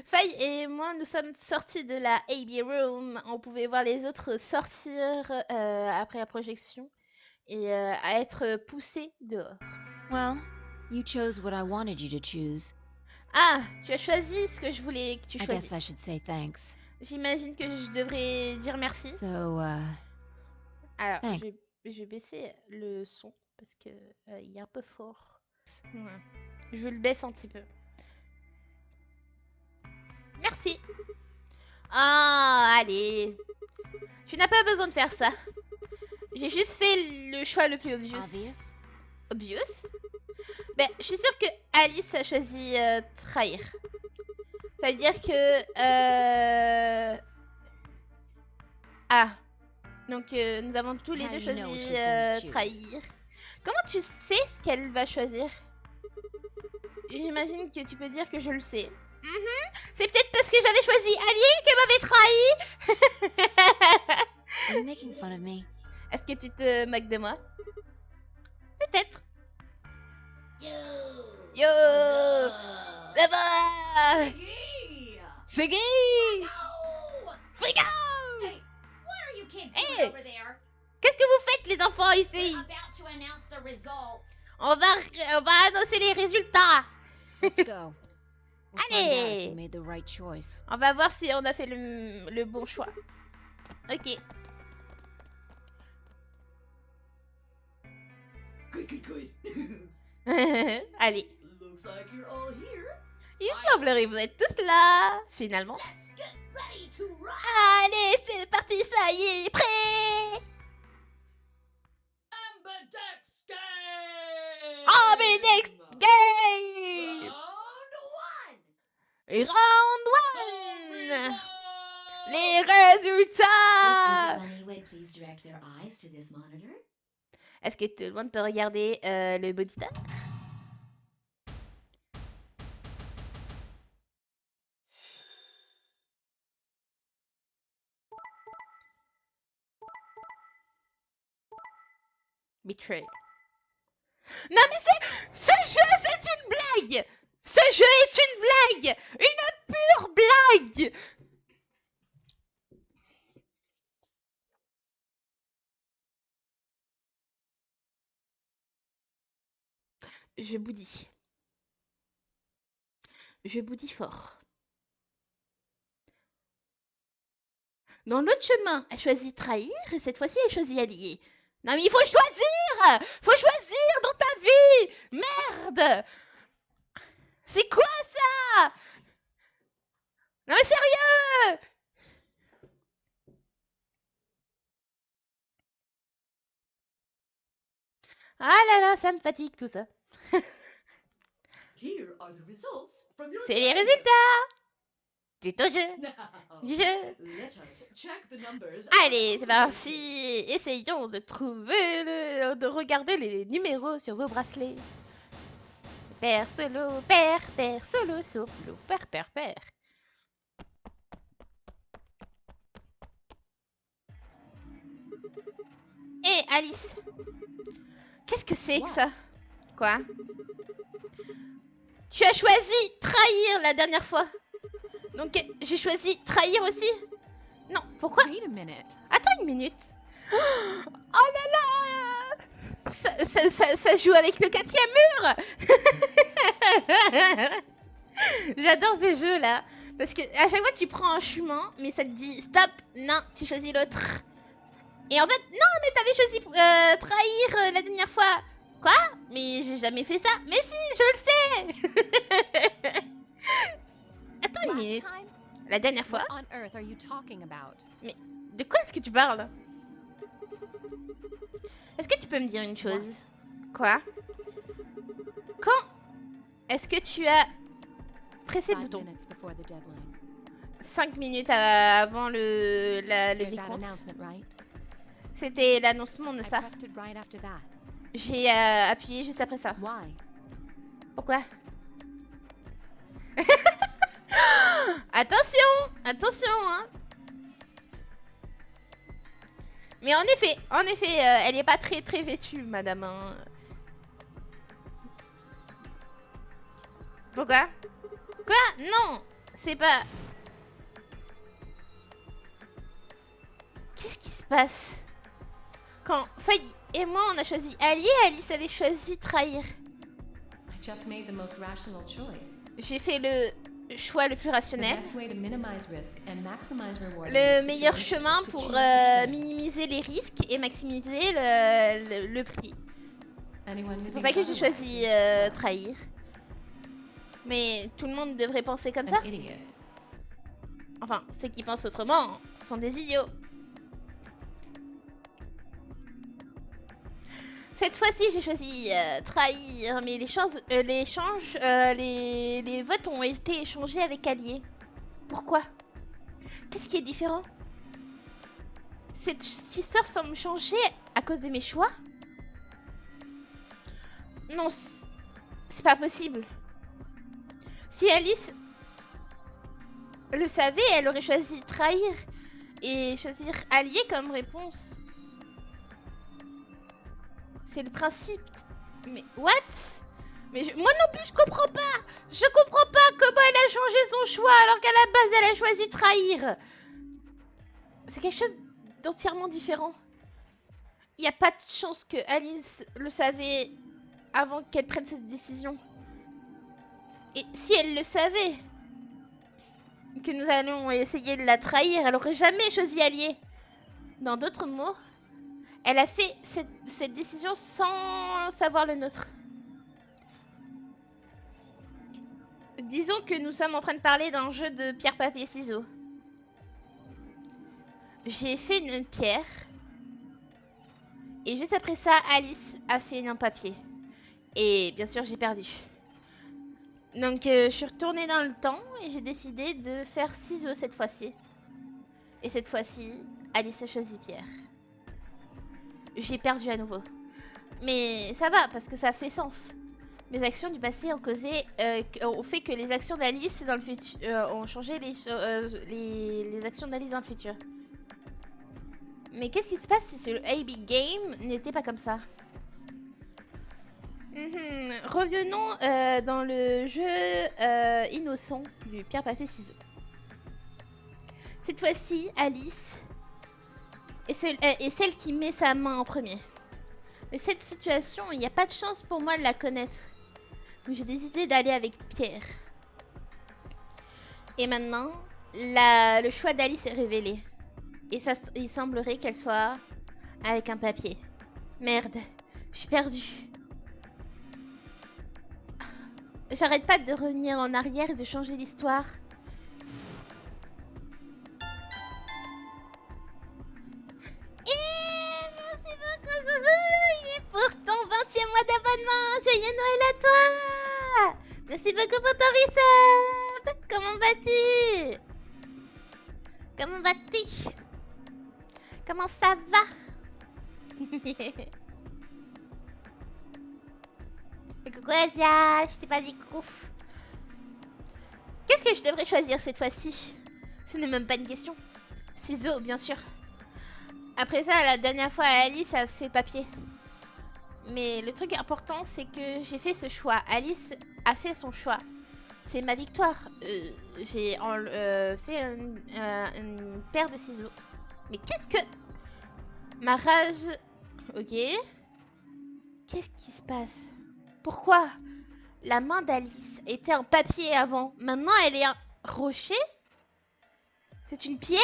Faye et moi, nous sommes sortis de la AB Room. On pouvait voir les autres sortir après la projection et à être poussés dehors. Well, you chose what I wanted you to choose. Ah, tu as choisi ce que je voulais que tu I guess I choisisses. should say thanks. J'imagine que je devrais dire merci. So, Alors, thanks. je vais baisser le son parce que il est un peu fort. Ouais. Je le baisse un petit peu. Merci. Ah, allez. Tu n'as pas besoin de faire ça. J'ai juste fait le choix le plus obvious. Obvious? Ben, je suis sûre que Alice a choisi trahir. Ça veut dire que... Ah. Donc, nous avons tous les deux choisi trahir. Comment tu sais ce qu'elle va choisir? J'imagine que tu peux dire que je le sais. C'est peut-être parce que j'avais choisi Ali qu'elle m'avait trahi. Are you making fun of me? Est-ce que tu te moques de moi? Peut-être. Yo, ça va? C'est gay. Frigo. Hey, qu'est-ce que vous faites les enfants ici? On va annoncer les résultats. Let's go. We'll find out if Allez. you made the right choice. On va voir si on a fait le bon choix. Ok. Good. Allez. Looks like you're all here. Il semblerait que vous êtes tous là, finalement. Let's get ready to rock. Allez, c'est parti, ça y est, prêt. Ambidex game. Ambidex game. Round one. Round 1. Les résultats. Everybody would please direct their eyes to this monitor. Est-ce que tout le monde peut regarder le moniteur? Betray. Non mais ce jeu, c'est une blague. Ce jeu est une blague. Une pure blague. Je boudis. Je boudis fort. Dans l'autre chemin, elle choisit trahir et cette fois-ci, elle choisit allier. Non mais il faut choisir. Faut choisir dans ta vie. Merde. C'est quoi ça? Non mais sérieux. Ah là là, ça me fatigue tout ça. Here are the results from your C'est les game. résultats. C'est au jeu. Now, Du jeu. let us check the numbers. Allez, c'est parti. Essayons de trouver de regarder les numéros sur vos bracelets. Père solo, père solo, solo, père. Hé, Alice. Qu'est-ce que c'est que ça? Quoi? Tu as choisi trahir la dernière fois. Donc, j'ai choisi trahir aussi? Non, pourquoi? Attends une minute. Oh là là! Ça joue avec le 4e mur. J'adore ces jeux là. Parce que à chaque fois tu prends un chemin, mais ça te dit stop, non, tu choisis l'autre. Et en fait, non, mais t'avais choisi trahir la dernière fois. Quoi? Mais j'ai jamais fait ça. Mais si, je le sais. Attends une minute. La dernière fois? Mais de quoi est-ce que tu parles? Est-ce que tu peux me dire une chose? Quoi? Quand est-ce que tu as pressé le bouton? 5 minutes avant le décompte. C'était l'annoncement de ça. J'ai appuyé juste après ça. Pourquoi? Attention, hein. Mais en effet, elle est pas très vêtue, madame. Hein. Pourquoi? Quoi? Non, c'est pas... Qu'est-ce qui se passe? Quand Faye et moi on a choisi allier, Alice avait choisi trahir. I just made the most rational choice. J'ai fait le choix le plus The rationnel. best way to minimize risk and maximize reward in Le this meilleur situation chemin is to pour choose the trade. minimiser les risques et maximiser le prix. Anyone who C'est pour ça thinks que j'ai otherwise choisi is, well, trahir. Mais tout le monde devrait penser comme ça. an idiot. Enfin, ceux qui pensent autrement sont des idiots. Cette fois-ci, j'ai choisi trahir, mais les votes ont été échangés avec alliés. Pourquoi? Qu'est-ce qui est différent? Cette histoire semble changer à cause de mes choix? Non, c'est pas possible. Si Alice le savait, elle aurait choisi trahir et choisir allié comme réponse. C'est le principe. Mais what? Mais moi non plus je comprends pas. Je comprends pas comment elle a changé son choix alors qu'à la base elle a choisi trahir. C'est quelque chose d'entièrement différent. Il n'y a pas de chance que Alice le savait avant qu'elle prenne cette décision. Et si elle le savait que nous allons essayer de la trahir, elle aurait jamais choisi allié. Dans d'autres mots, elle a fait cette décision sans savoir le nôtre. Disons que nous sommes en train de parler d'un jeu de pierre, papier, ciseaux. J'ai fait une pierre. Et juste après ça, Alice a fait un papier. Et bien sûr, j'ai perdu. Donc, je suis retournée dans le temps et j'ai décidé de faire ciseaux cette fois-ci. Et cette fois-ci, Alice a choisi pierre. J'ai perdu à nouveau. Mais ça va, parce que ça fait sens. Mes actions du passé ont fait que les actions d'Alice dans le futur ont changé les actions d'Alice dans le futur. Mais qu'est-ce qui se passe si le AB Game n'était pas comme ça? Revenons dans le jeu innocent du pierre, papier, ciseaux. Cette fois-ci, Alice est celle qui met sa main en premier. Mais cette situation, il n'y a pas de chance pour moi de la connaître. Donc j'ai décidé d'aller avec Pierre. Et maintenant, le choix d'Alice est révélé. Et il semblerait qu'elle soit avec un papier. Merde, j'ai perdu. J'arrête pas de revenir en arrière et de changer l'histoire. Merci beaucoup pour ton 20e mois d'abonnement. Joyeux Noël à toi. Merci beaucoup pour ton resub. Comment vas-tu? Comment vas-tu? Comment ça va? Coucou Asia, je t'ai pas dit coucou. Qu'est-ce que je devrais choisir cette fois-ci? Ce n'est même pas une question. Ciseaux, bien sûr. Après ça, la dernière fois, Alice a fait papier. Mais le truc important, c'est que j'ai fait ce choix. Alice a fait son choix. C'est ma victoire. J'ai fait une paire de ciseaux. Mais qu'est-ce que... Ma rage... Ok. Qu'est-ce qui se passe? Pourquoi la main d'Alice était un papier avant? Maintenant, elle est un rocher? C'est une pierre?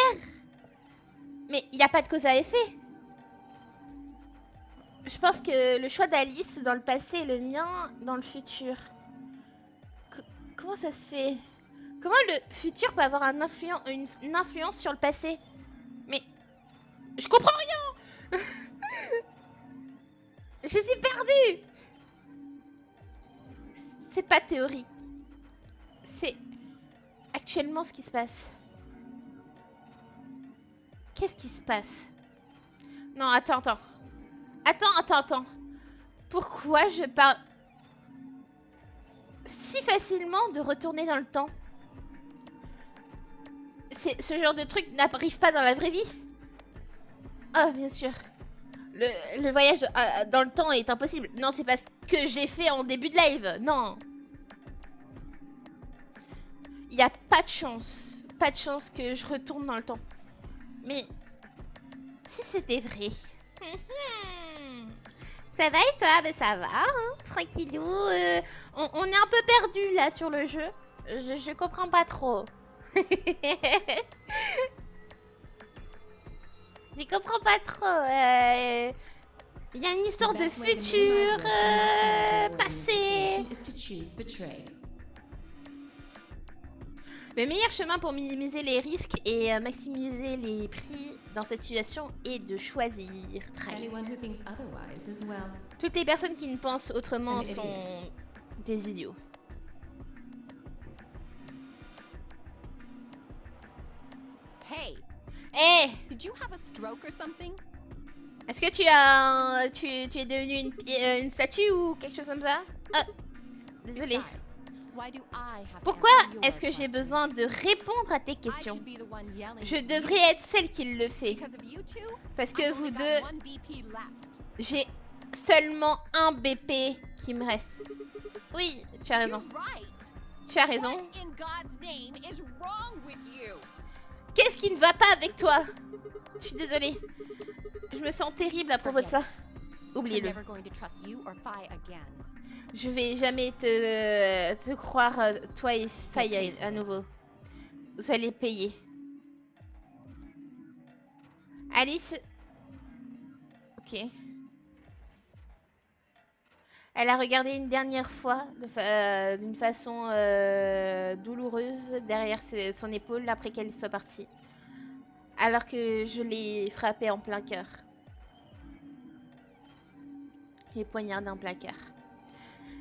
Mais il n'y a pas de cause à effet. Je pense que le choix d'Alice dans le passé est le mien dans le futur. Comment ça se fait? Comment le futur peut avoir une influence sur le passé? Mais je comprends rien. Je suis perdue. C'est pas théorique. C'est actuellement ce qui se passe. Qu'est-ce qui se passe? Non, attends. Attends. Pourquoi je parle si facilement de retourner dans le temps? Ce genre de truc n'arrive pas dans la vraie vie. Oh, bien sûr. Le voyage dans le temps est impossible. Non, c'est parce que j'ai fait en début de live. Non. Il n'y a pas de chance. Pas de chance que je retourne dans le temps. Mais si c'était vrai. Ça va et toi? Ben ça va, hein, tranquillou. On est un peu perdu là sur le jeu. Je comprends pas trop. Je comprends pas trop. Il y a une histoire The de best way to futur, minimize risk and maximize reward in this passé. situation is to choose betray. Le meilleur chemin pour minimiser les risques et maximiser les prix dans cette situation est de choisir trahir. Anyone who thinks otherwise is, well, Toutes les personnes qui ne pensent autrement An idiot. sont des idiots. Hey, Eh, did you have a stroke or something? est-ce que tu es devenu une statue ou quelque chose comme ça? Ah, désolé. Besides, why do I have to Pourquoi answer your est-ce que j'ai questions? besoin de répondre à tes I questions? should be the one yelling Je at you. devrais être celle qui le fait. Because of you two, Parce que I've vous only got deux, one BP left. j'ai seulement un BP qui me reste. Oui, tu as raison. You're right. Tu as raison. What in God's name is wrong with you? Qu'est-ce qui ne va pas avec toi? Je suis désolée. Je me sens terrible à propos de ça. Forget it. I'm Oublie-le. never going to trust you or Phi again. Je vais jamais te croire, toi et Faye à nouveau. Vous allez payer. Alice. Ok. Elle a regardé une dernière fois d'une façon douloureuse derrière son épaule après qu'elle soit partie. Alors que je l'ai frappée en plein cœur. Les poignards en plein cœur.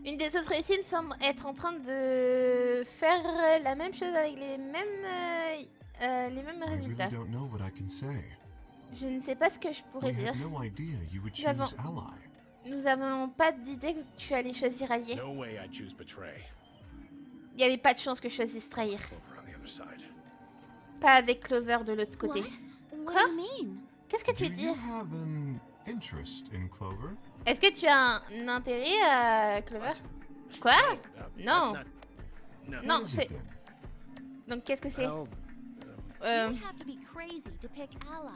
Une des autres teams semble être en train de faire la même chose avec les mêmes I résultats. really don't know what I can say. Je ne sais pas ce que je pourrais We dire. had no idea you would Nous avons- choose ally. Nous n'avons pas d'idée que tu allais choisir allié. No way I'd choose betray. Il n'y avait pas de chance que je choisisse trahir. Over on the other side. Pas avec Clover de l'autre côté. What? Quoi? What do you mean? Qu'est-ce que Do tu dis? you have an interest in Clover? Est-ce que tu as un intérêt à Clover? Quoi? That's No. not- No. Non, What is c'est... it then? Donc qu'est-ce que c'est? Well, You'd have to be crazy to pick ally.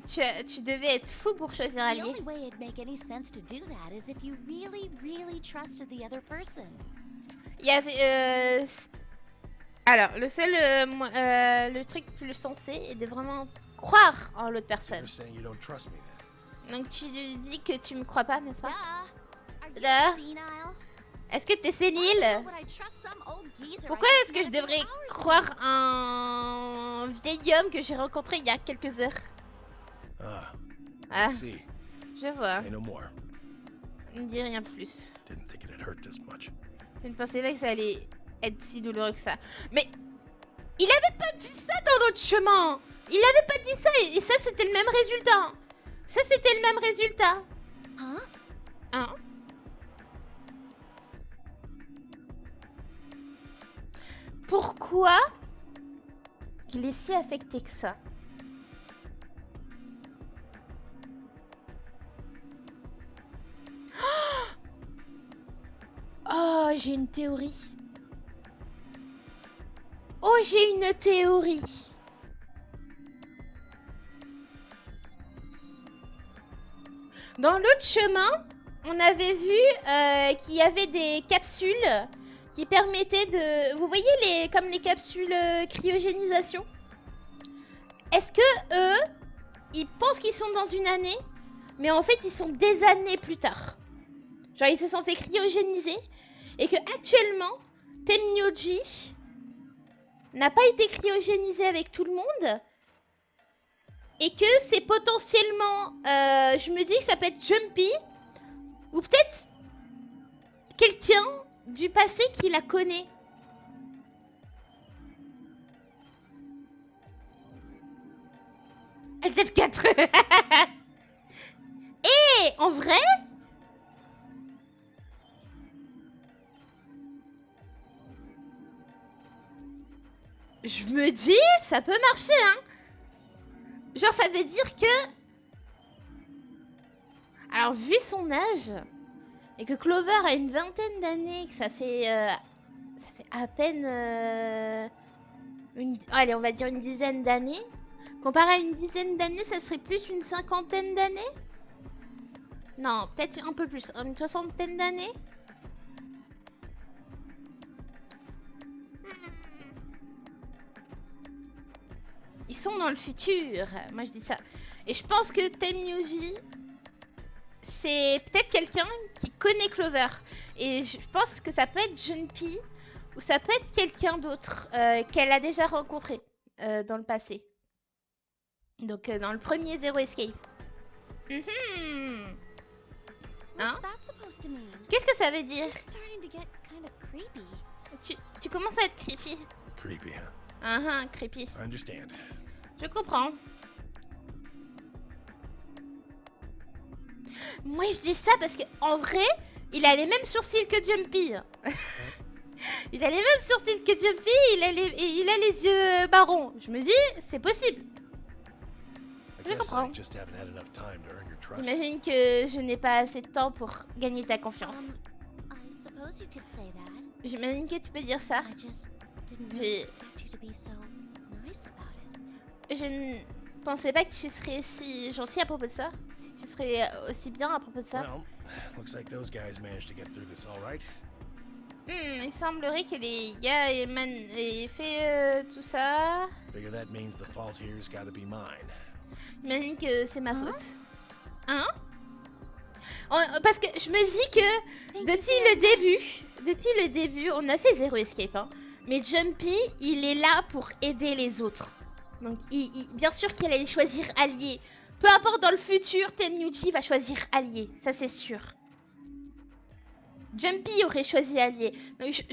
Tu devais être fou pour choisir The allié. only way it'd make any sense to do that is if you really, really trusted the other person. Il y avait... Alors, le seul... le truc plus sensé est de vraiment croire en l'autre so personne. you're saying you don't trust me then? Donc tu dis que tu me crois pas, n'est-ce Duh. pas? Are you Duh. senile? Est-ce que t'es Why sénile? the hell would I trust some old geezer I Pourquoi just est-ce que je met a few devrais hours croire ago? un vieil homme que j'ai rencontré il y a quelques heures? Ah, Ah, I see. je vois. Say no more. Ne dis rien plus. Didn't think it'd hurt this much. Je ne pensais pas que ça allait être si douloureux que ça. Mais il avait pas dit ça dans l'autre chemin. Il avait pas dit ça et ça c'était le même résultat. Ça c'était le même résultat. Huh? Hein? Pourquoi il est si affecté que ça? Oh, j'ai une théorie. Oh, j'ai une théorie. Dans l'autre chemin, on avait vu qu'il y avait des capsules qui permettaient de... Vous voyez comme les capsules cryogénisation? Est-ce que eux, ils pensent qu'ils sont dans une année, mais en fait ils sont des années plus tard. Genre ils se sont fait cryogéniser et que actuellement Tenmyoji n'a pas été cryogénisé avec tout le monde et que c'est potentiellement, je me dis que ça peut être Jumpy ou peut-être quelqu'un du passé qui la connaît. LTF4. Et en vrai, je me dis, ça peut marcher, hein. Genre, ça veut dire que... Alors, vu son âge, et que Clover a une vingtaine d'années, que ça fait à peine allez, on va dire une dizaine d'années. Comparé à une dizaine d'années, ça serait plus une cinquantaine d'années? Non, peut-être un peu plus, une soixantaine d'années. Ils sont dans le futur, moi je dis ça. Et je pense que Tenryuji, c'est peut-être quelqu'un qui connaît Clover. Et je pense que ça peut être Junpei ou ça peut être quelqu'un d'autre qu'elle a déjà rencontré dans le passé. Donc dans le premier Zero Escape. Hein? What's that supposed to mean? Qu'est-ce que ça veut dire? It's starting to get kind of creepy. Tu commences à être creepy. Creepy, huh? Creepy. I understand. Je comprends. Moi je dis ça parce qu'en vrai, il a les mêmes sourcils que Junpei. Il a les mêmes sourcils que Junpei, il a les yeux marrons. Je me dis, c'est possible. I Je guess I comprends. just haven't had enough time to earn your trust. J'imagine que je n'ai pas assez de temps pour gagner ta confiance. I suppose you could say that. J'imagine que tu peux dire ça. I just didn't J'ai- really expect you to be so nice about it. Je ne pensais pas que tu serais si gentil à propos de ça. Si tu serais aussi bien à propos de ça. Well, looks like those guys managed to get through this all right. Il semblerait que les gars aient fait tout ça. Figure that means the fault here's gotta be mine. J'imagine que c'est ma faute. Hein? Parce que je me dis que depuis le début, on a fait Zero Escape, hein. Mais Junpei, il est là pour aider les autres. Donc, bien sûr qu'il allait choisir allié. Peu importe dans le futur, Tenryuji va choisir allié, ça c'est sûr. Junpei aurait choisi allié. Donc, je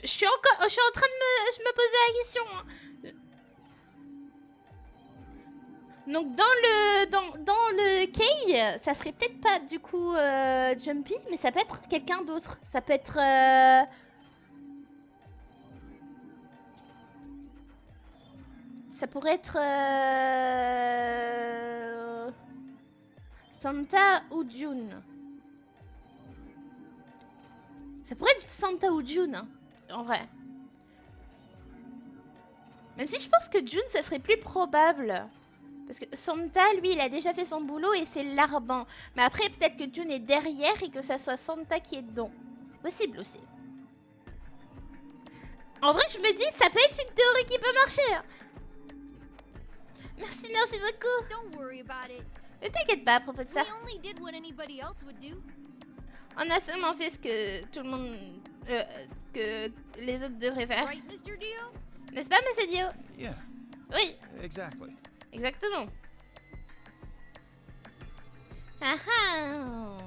suis en train de me poser la question. Hein. Donc dans le Kei, ça serait peut-être pas du coup Junpei, mais ça peut être quelqu'un d'autre. Ça peut être ça pourrait être Santa ou June. Ça pourrait être Santa ou June, hein, en vrai. Même si je pense que June, ça serait plus probable. Parce que Santa, lui, il a déjà fait son boulot et c'est l'Arban. Mais après, peut-être que June est derrière et que ça soit Santa qui est dedans. C'est possible aussi. En vrai, je me dis, ça peut être une théorie qui peut marcher. Hein. Merci beaucoup. Don't worry about it. Ne t'inquiète pas à propos de ça. We only did what anybody else would do. On a seulement fait ce que tout le monde... que les autres devraient faire. Right, Mr. Dio? N'est-ce pas, Monsieur Dio? Yeah, Oui, exactly. exactement. Ah ah.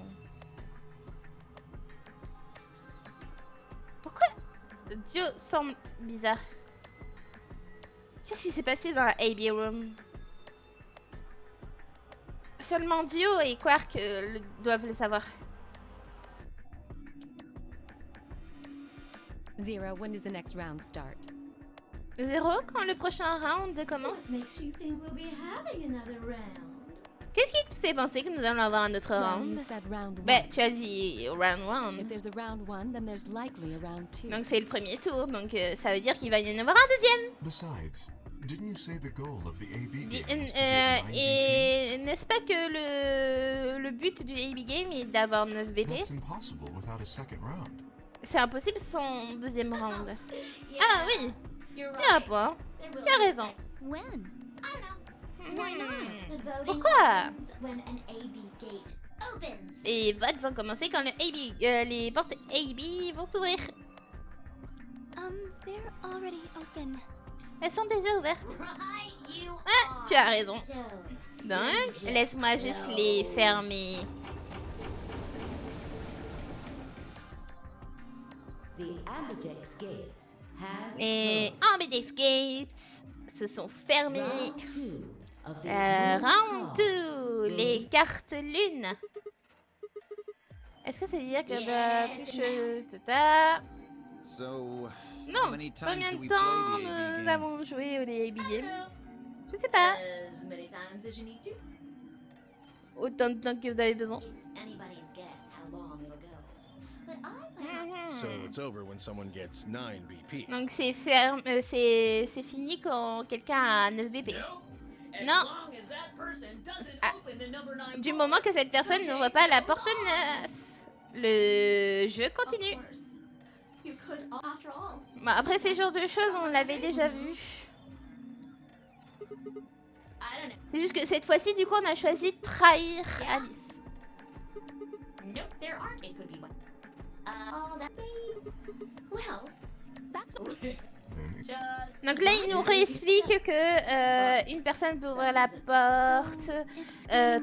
Pourquoi Dio semble bizarre? Qu'est-ce qui s'est passé dans la AB Room? Seulement Dio et Quark doivent le savoir. Zero, when does the next round start? Zéro, quand le prochain round commence? Makes you think we'll be having another round? Qu'est-ce qui te fait penser que nous allons avoir un autre Well, round? you said round one. Bah, tu as dit round If 1. there's a round one, then there's likely a round two. Donc c'est le premier tour, donc ça veut dire qu'il va y en avoir un deuxième. Besides, didn't you say the goal of the AB game Di- was to get 9 BP? et n'est-ce pas que le but du AB Game est d'avoir 9 BP? That's impossible without a second round. C'est impossible sans deuxième round. Yeah, Ah oui, you're tu as right. pas. There will Tu as be a raison. When? I don't know. Why Mhm. not? The voting Pourquoi? happens when an AB gate opens. Les votes vont commencer quand les portes AB vont s'ouvrir. They're already open. Elles sont déjà ouvertes. Right, you Ah, tu as raison. So, Donc, laisse-moi juste les fermer. Et Ambidex Gates se sont fermés. Round 2, les cartes lune. Est-ce que ça veut dire que So, non, how many times combien do de we temps play the AB nous game? avons joué au AB Game? Je sais Uh, pas. as many times as you need to. Autant de temps que vous avez besoin. It's anybody's guess how long it'll go. But I plan on So it's over when someone gets 9 BP. Donc c'est ferme, c'est fini quand quelqu'un a 9 BP. Non. Ah, du moment que cette personne n'ouvre pas la porte 9. Le jeu continue. Of course. You could, after all. Bon, après ces genres de choses, on l'avait déjà vu. I don't know. C'est juste que cette fois-ci, du coup, on a choisi de trahir Alice. Nope, there aren't. It could be one. All that. Well, that's Then it's just. Donc là, il nous réexplique que une personne peut ouvrir la porte,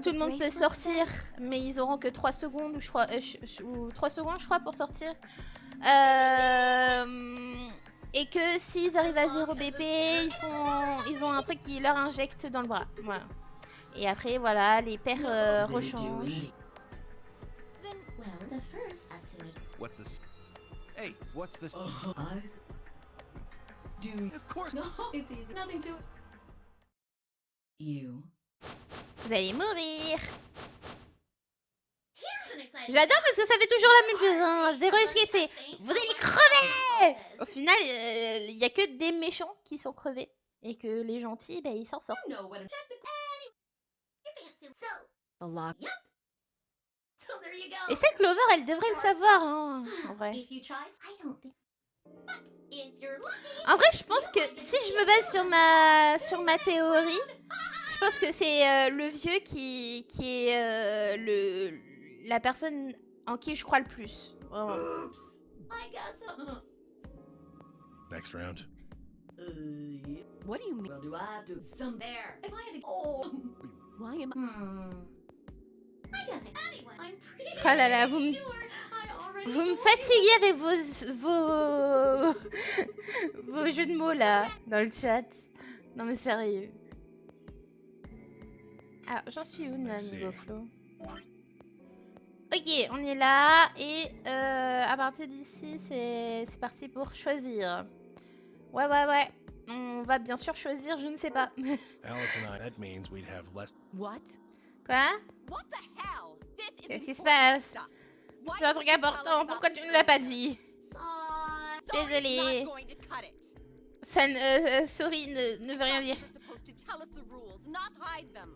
tout le monde peut sortir, mais ils auront que 3 secondes, ou, je crois, ou 3 secondes, je crois, pour sortir. Et que s'ils arrivent à 0 BP, ils ont un truc qui leur injecte dans le bras. Voilà. Et après, voilà, les paires rechangent. Well, the first, as soon as. What's this? Hey, what's this? Of course. No, it's easy. Nothing to. You. Vous allez mourir. Here's an exciting. J'adore parce que ça fait toujours la même chose. Hein. Zéro escape, c'est vous allez crever. Au final, il y a que des méchants qui sont crevés. Et que les gentils, ben, ils s'en sortent. You know what I'm technically. You fancy. So, The lock. so there you go. Et ça, Clover, elle devrait le savoir, hein, en vrai. If you try, I don't think. But if you're lucky. En vrai, je pense que si je me base sur ma théorie, je pense que c'est le vieux qui est la personne en qui je crois le plus. Vraiment. Oops. I guess so. Next round. What do you mean? Well, do I have to? Some there. If I had to. Oh. Why am I guess anyway. I'm pretty. Oh là là, vous me fatiguez avec vos jeux de mots là, dans le chat. Non mais sérieux. Alors, j'en suis où, niveau flow? Ok, on est là, et à partir d'ici, c'est parti pour choisir. Ouais. On va bien sûr choisir, je ne sais pas. Alice and I, that means we'd have less. What? Quoi? What the hell? This is Qu'est-ce qui se important passe? stuff. Why C'est un didn't truc you tell us important, about pourquoi tu this ne l'as pas sooner? dit? Sorry. Désolée. Not going to cut it. Ça ne, sorry, ne veut rien dire. You're supposed to tell us the rules, not hide them.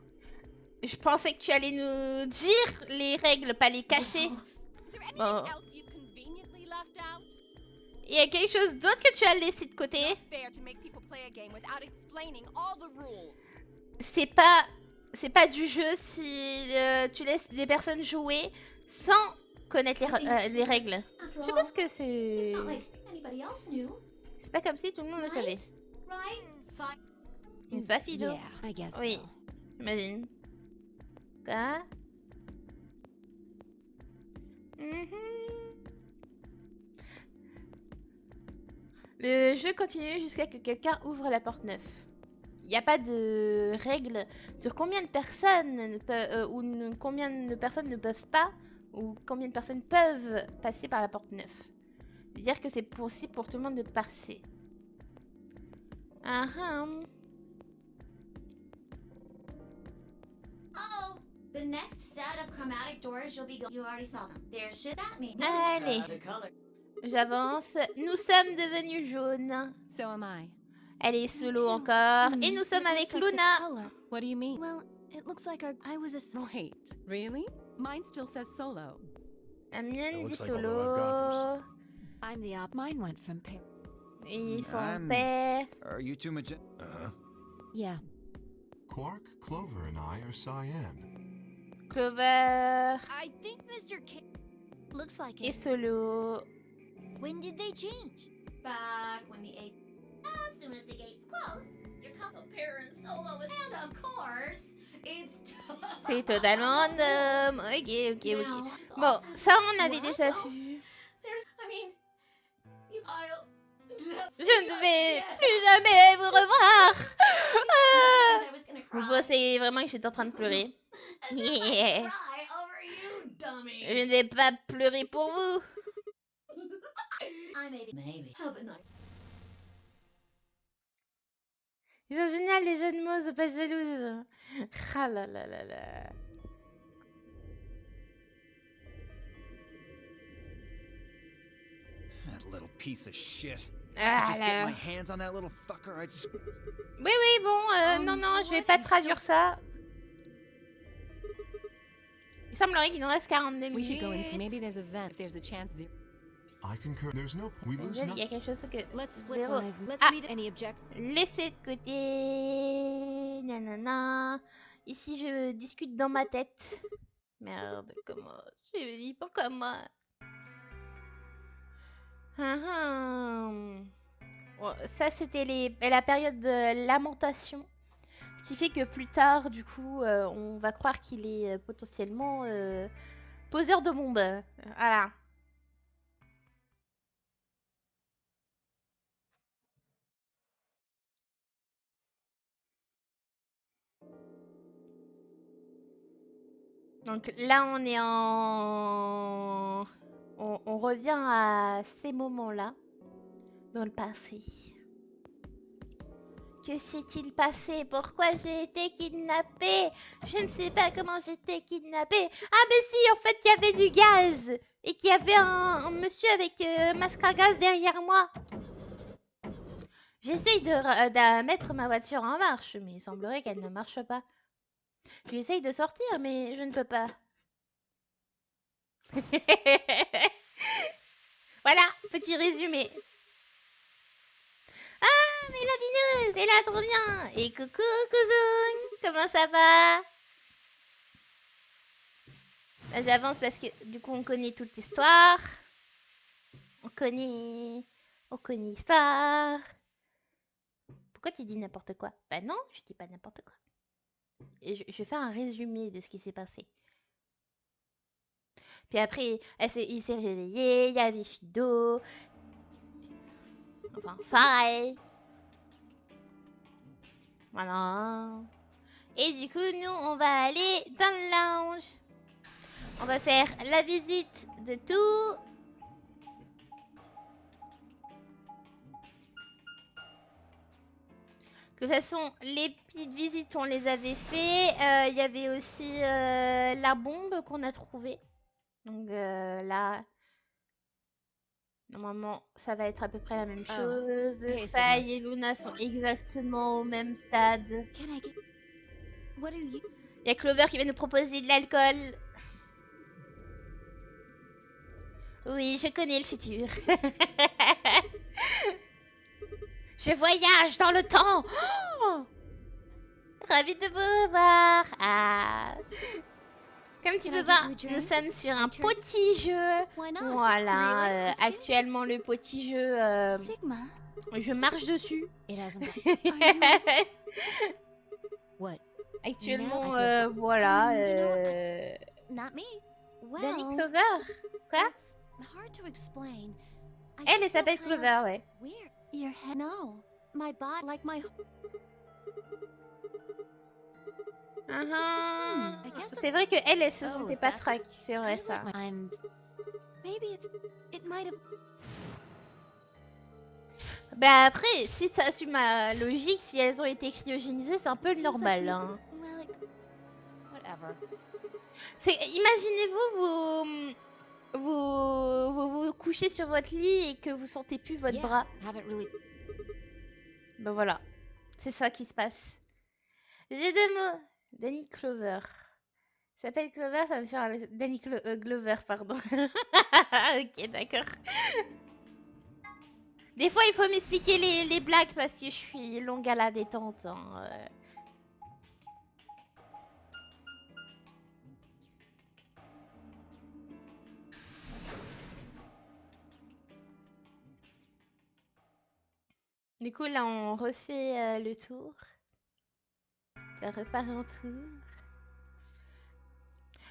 Je pensais que tu allais nous dire les règles, pas les cacher. Is there anything Bon. else you conveniently left out? Il y a quelque chose d'autre que tu as laissé de côté? Fair to make people play a game without explaining all the rules. C'est pas du jeu si tu laisses des personnes jouer sans connaître les règles. After Je all, pense que it's c'est not like anybody else knew, c'est pas comme si tout le monde le savait. right? Fine. Une va Fido? Yeah, I guess Oui, so. j'imagine. Quoi? Mhm. Le jeu continue jusqu'à que quelqu'un ouvre la porte 9. Il n'y a pas de règle sur combien de personnes combien de personnes ne peuvent pas, ou combien de personnes peuvent passer par la porte 9. C'est-à-dire que c'est possible pour tout le monde de passer. Ah ah. Oh, the next set of chromatic doors you'll be going. You already saw them. There should that mean. Allez, j'avance. Nous sommes devenus jaunes. So am I. Elle est solo encore. Et nous sommes avec Luna. What do you mean? Well, it looks like I was a Wait, really? Mine still says solo. La mienne dit looks like although solo. I've gone I'm the op. Mine went from pair. Ils sont I'm- paix. Are you two magicians? Uh-huh. Yeah. Quark, Clover, and I are cyan. Clover I think Mr. K. Looks like et it. solo. When did they change? Back when the eight. As soon as the gates close, your couple parent solo is. And of course, it's. C'est totalement random. Ok. Now, Bon, ça on avait What? déjà Oh, vu. There's. I mean. You. I'll. Je ne vais plus jamais vous revoir. Ah. I was gonna Vous cry. pensez vraiment que j'étais en train de pleurer? As if I Yeah. cry over you, dummy. Je ne vais pas pleurer pour vous. I maybe have a night. Ils sont géniaux les jeux de mots, c'est pas jalouse. Ah là là là là. piece of shit. Ah Just là get là. my hands on that little fucker. Oui, oui, bon, non, non, je vais pas traduire ça. Il semblerait qu'il nous reste 42 We should go and maybe minutes. there's a vent if there's a chance. I concur. There's no. We lose Il y nothing. a quelque chose que... Let's split Zéro. one. Let's Ah. meet any object. Laissez de côté. Nanana. Ici, je discute dans ma tête. Merde, comment... Je me dis, pourquoi moi? Bon, ça, c'était la période de lamentation. Ce qui fait que plus tard, du coup, on va croire qu'il est potentiellement poseur de bombes. Voilà. Donc là, on est en... On revient à ces moments-là, dans le passé. Que s'est-il passé? Pourquoi j'ai été kidnappée? Je ne sais pas comment j'ai été kidnappée. Ah mais si, en fait, il y avait du gaz. Et qu'il y avait un monsieur avec masque à gaz derrière moi. J'essaye de mettre ma voiture en marche, mais il semblerait qu'elle ne marche pas. J'essaye de sortir, mais je ne peux pas. Voilà, petit résumé. Ah, mais la bineuse, elle est là trop bien. Et coucou, cousin, comment ça va? Là, j'avance parce que du coup, on connaît toute l'histoire. On connaît l'histoire. Pourquoi tu dis n'importe quoi? Bah non, je dis pas n'importe quoi. Et je vais faire un résumé de ce qui s'est passé. Puis après, il s'est réveillé, il y avait Fido. Enfin, Faye. Voilà. Et du coup, nous, on va aller dans le lounge. On va faire la visite de tout. De toute façon, les petites visites, on les avait fait. Il y avait aussi la bombe qu'on a trouvée. Donc là, normalement, ça va être à peu près la même chose. hey, Faye et Luna sont exactement au même stade. Can I get. What do you. Il y a Clover qui va nous proposer de l'alcool. Oui, je connais le futur. Je voyage dans le temps. Oh, ravie de vous revoir. Ah. Comme tu Can peux I voir, get you a nous drink? sommes sur un Turn- petit jeu. Why not? Voilà, Really? It seems actuellement le petit jeu, like Sigma. je marche dessus. It hasn't. What? Actuellement, No, I feel voilà. You know, Not me. Danny Well. Clover. Quoi? It's hard to explain. I Elle just feel s'appelle kinda Clover, ouais. Weird. Your head. No. My body. Like my. I guess C'est vrai que elle se Oh, sentait pas that's track, c'est vrai kind of ça. like I'm. Maybe it's. It might have. Bah après, si ça suit ma logique, si elles ont été cryogénisées, c'est un peu seems normal. like Hein. Well, like, Whatever. Imaginez-vous, vous couchez sur votre lit et que vous sentez plus votre Yeah, bras. haven't really. Ben voilà, c'est ça qui se passe. J'ai deux mots. Danny Clover. Ça s'appelle Clover, ça me fait un... Danny Glover, pardon. Ok, d'accord. Des fois, il faut m'expliquer les blagues parce que je suis longue à la détente. Hein. Du coup, là, on refait le tour. Ça repart en tour.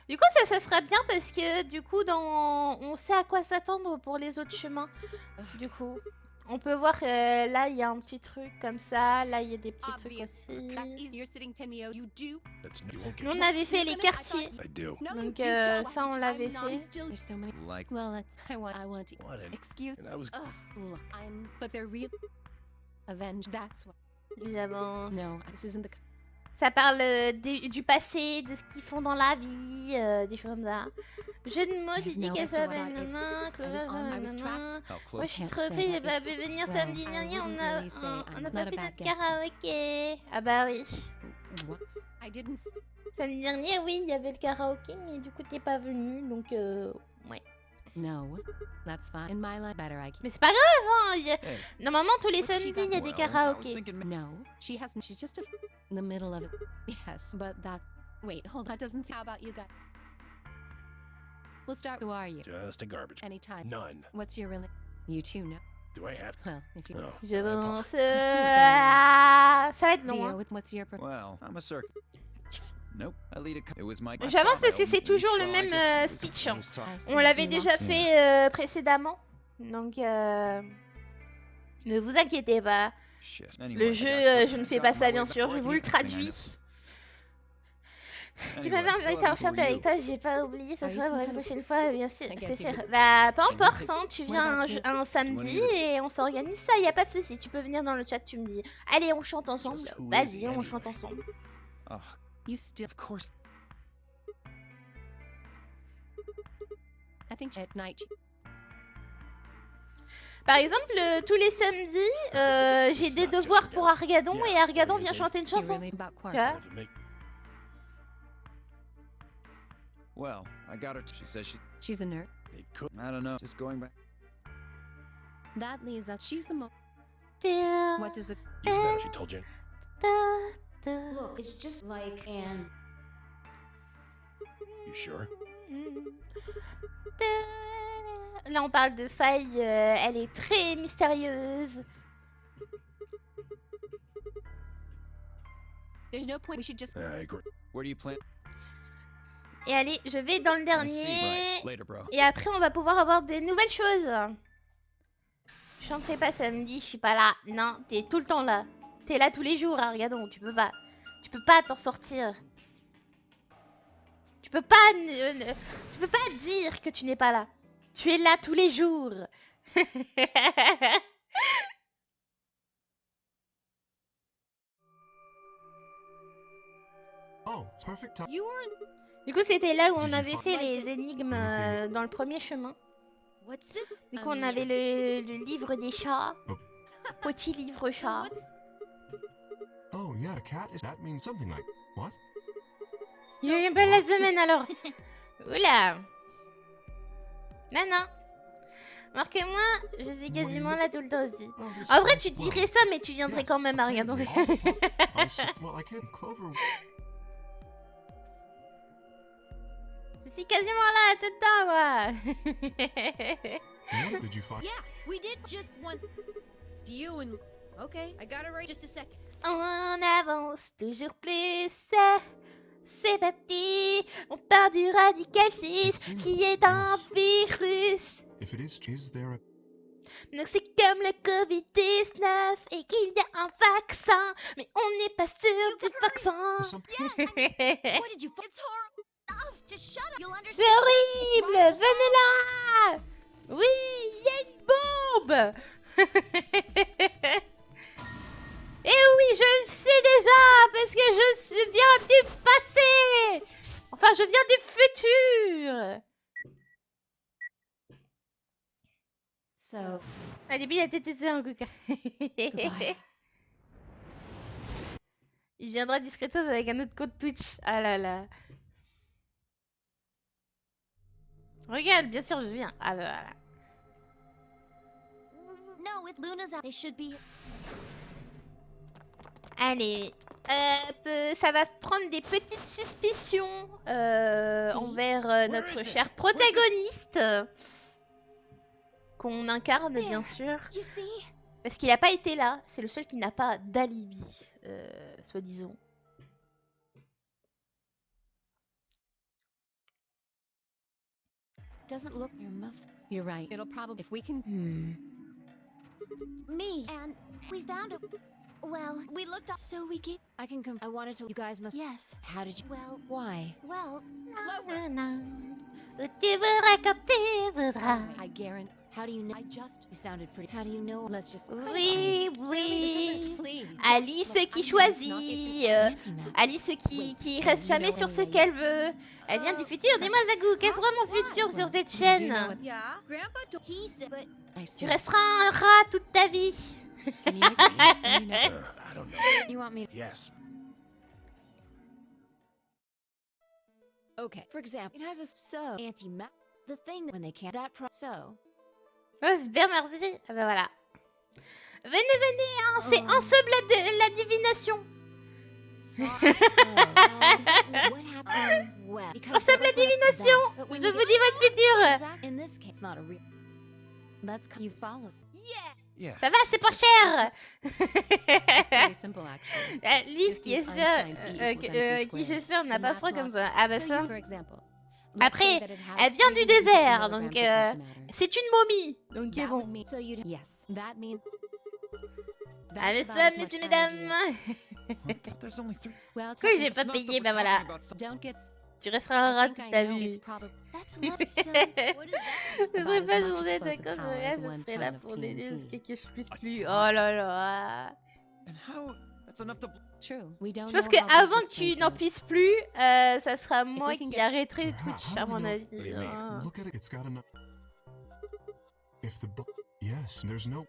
Du coup, ça sera bien parce que du coup, on sait à quoi s'attendre pour les autres chemins. Du coup, on peut voir là, il y a un petit truc comme ça. Là, il y a des petits trucs aussi. That's easier sitting Tenmyo. You do? That's you won't Nous, get. on avait fait les quartiers. I do. No, Donc, you don't. ça, on l'avait I'm not fait. still- There's so many. Like. Well, let's. I want to. What? Excuse. And I was. Look, But they're real. avenge. That's what. Il avance. No, this isn't the. Ça parle du passé, de ce qu'ils font dans la vie, des choses comme ça. Jeu de mots, tu dis qu'elle s'appelle Nana, Clover, Nana. How Moi, je close? suis trop triste, j'ai pas pu venir samedi dernier, on a pas fait notre karaoké. Ah bah oui. I didn't. Samedi dernier, oui, il y avait le karaoké, mais du coup, t'es pas venu, donc ouais. No, that's fine. In my life, better I Mais c'est pas grave, hein. Hey, Normalement, tous les what's she samedis, got? il y a des Well, I was karaokés. thinking No, she hasn't. She's just in the middle of it. Yes, but that. Wait, hold on. That doesn't. How about you guys? We'll start. Who are you? Just a garbage. Anytime. None. What's your really? You two know. Do I have? Well, if you. No. Je I apo- pense. Ah, Ça va être long, Theo, hein. what's your? Well, I'm a circus. Nope, I lead a. It was my. J'avance parce que c'est Well, toujours each le one, I même guess, it was a speech, hein. nice talk. On l'avait déjà Yeah. fait précédemment. Donc, ne vous inquiétez pas. Shit. Anyway, Le I jeu, got- je ne fais got pas on ça, my bien way sûr. before Je I vous can le eat the thing I traduis. know. Tu Anyway, m'avais still invité à haven't chanter told avec you. toi, j'ai pas oublié, ça Are you sera pour some une kind of- prochaine fois, bien sûr, I c'est guess you sûr. did. Bah, peu importe, think- hein, tu What viens about un samedi either. et on s'organise ça, y a pas de souci. Tu peux venir dans le chat, tu me dis, allez, on chante ensemble. Just who is Vas-y, he on anyway? chante ensemble. Oh, You still. of course. I think at night. Par exemple, tous les samedis, j'ai des devoirs pour Argadon et Argadon vient chanter une You chanson. really about Quark. Tu vois? If it make- Well, I got her. She says she. She's a nerd. It could. I don't know. Just going back. That leaves us. She's the most. Da, What does it? You bet she told you. da, da, Look, it's just like, and You sure? da. Là, on parle de faille, elle est très mystérieuse. There's no point. We should just. I agree. Where do you plan? Et allez, je vais dans le I see. dernier. Right. Later, bro. Et après, on va pouvoir avoir de nouvelles choses. Je chanterai pas samedi, je suis pas là. Non, t'es tout le temps là. T'es là tous les jours, Argadon, tu peux pas. Tu peux pas t'en sortir. Tu peux pas, tu peux pas dire que tu n'es pas là. Tu es là tous les jours. Oh, perfect time. You were in. Du coup, c'était là où on Did you avait find- fait les énigmes Anything- dans le premier chemin. What's this? Du coup, on avait le livre des chats. Oh. Petit livre chat. Oh, yeah, a cat is. That means something like. What? J'ai eu une belle la semaine alors. Oula. Non, non. Marquez-moi, je suis quasiment là tout le temps aussi. Well, this En vrai, goes tu well. dirais ça, mais tu viendrais quand même à regarder. Well, I can't. Clover. Je suis quasiment là tout le temps, moi. What did you find? Yeah, we did just one. You and. Okay, I got it right. Just a second. On avance toujours plus. C'est parti. On part du radical 6 qui est un virus. If it is there a. Donc c'est comme le Covid-19 et qu'il y a un vaccin, mais on n'est pas sûr du vaccin. Something. What did you? It's horrible. Oh, just shut up. You'll C'est understand. horrible. Venez là. Oui, il y a une bombe. Et oui, je le sais déjà, parce que viens du passé. Enfin, je viens du futur. So. Au début, il a tété un coca. Goodbye. Il viendra discretos avec un autre compte Twitch. Ah là là. Regarde, bien sûr, je viens. Ah bah voilà. No, it's Luna's out. They should be. Allez, ça va prendre des petites suspicions envers notre cher protagoniste qu'on incarne bien sûr, You see? parce qu'il n'a pas été là. C'est le seul qui n'a pas d'alibi, soi-disant. Doesn't look. There must. You're right. It'll probably. If we can. Me and we found it. Well, we looked up, so we get. I can come. I wanted to. You guys must. Yes. How did you? Well, Why? well. Où tu voudras quand tu voudras. I guarantee. How do you know? You sounded pretty. How do you know? Let's just. Oui, This oui. isn't clean. Alice Look, qui I know it's choisit. not- it's an anti-map. Alice qui reste jamais sur ce qu'elle veut. Elle vient du futur. Dis-moi, Zagou, qu'est-ce que sera mon futur sur cette chaîne? Yeah, Grandpa told He said, but I Tu said, resteras un rat toute ta vie. Can you make it? You know- I don't know. you want me to. Yes. Okay. For example, it has a so anti-map. The thing that when they can't. That so. Oh, super, merci. Ah bah voilà. Venez, venez, hein, c'est ensemble la divination. What happened? Well, because Ensemble la divination. So Je when vous you dis votre futur. Exact- In this case, it's not a real. That's you follow. Yeah. Ça va, c'est pas cher. It's pretty simple, actually. Lise Just qui use espère, Einstein's E equals MC qui squared. j'espère n'a And pas that's froid comme lost. ça. Ah bah So ça. you, for example, let's Après, say that it has elle vient du 350 désert, milligrams donc of antimatter. c'est une momie, donc That bon. would mean- So you'd. Yes, that means. Ah mais That's about ça, as much messieurs, energy mesdames. But there's only 3. Well, Quoi, j'ai technically, pas It's not payé, that bah we're voilà. talking about some- don't get. Tu resteras un rat I toute think ta I know vie. it's probably That's less so. What is that? Je about serais as pas much censée être explosive comme power ça, as je one serais là ton of pour l'aider parce TNT. que je puisse A plus. ton. Oh là là. And how? That's enough to. true. We don't Je pense know how big qu'avant this que tu place n'en is. puisses plus, ça sera moi we can qui get- arrêterai How- Twitch, how à do we mon know- avis. What do you mean? hein. Look at it. It's got enough. If the yes, there's no.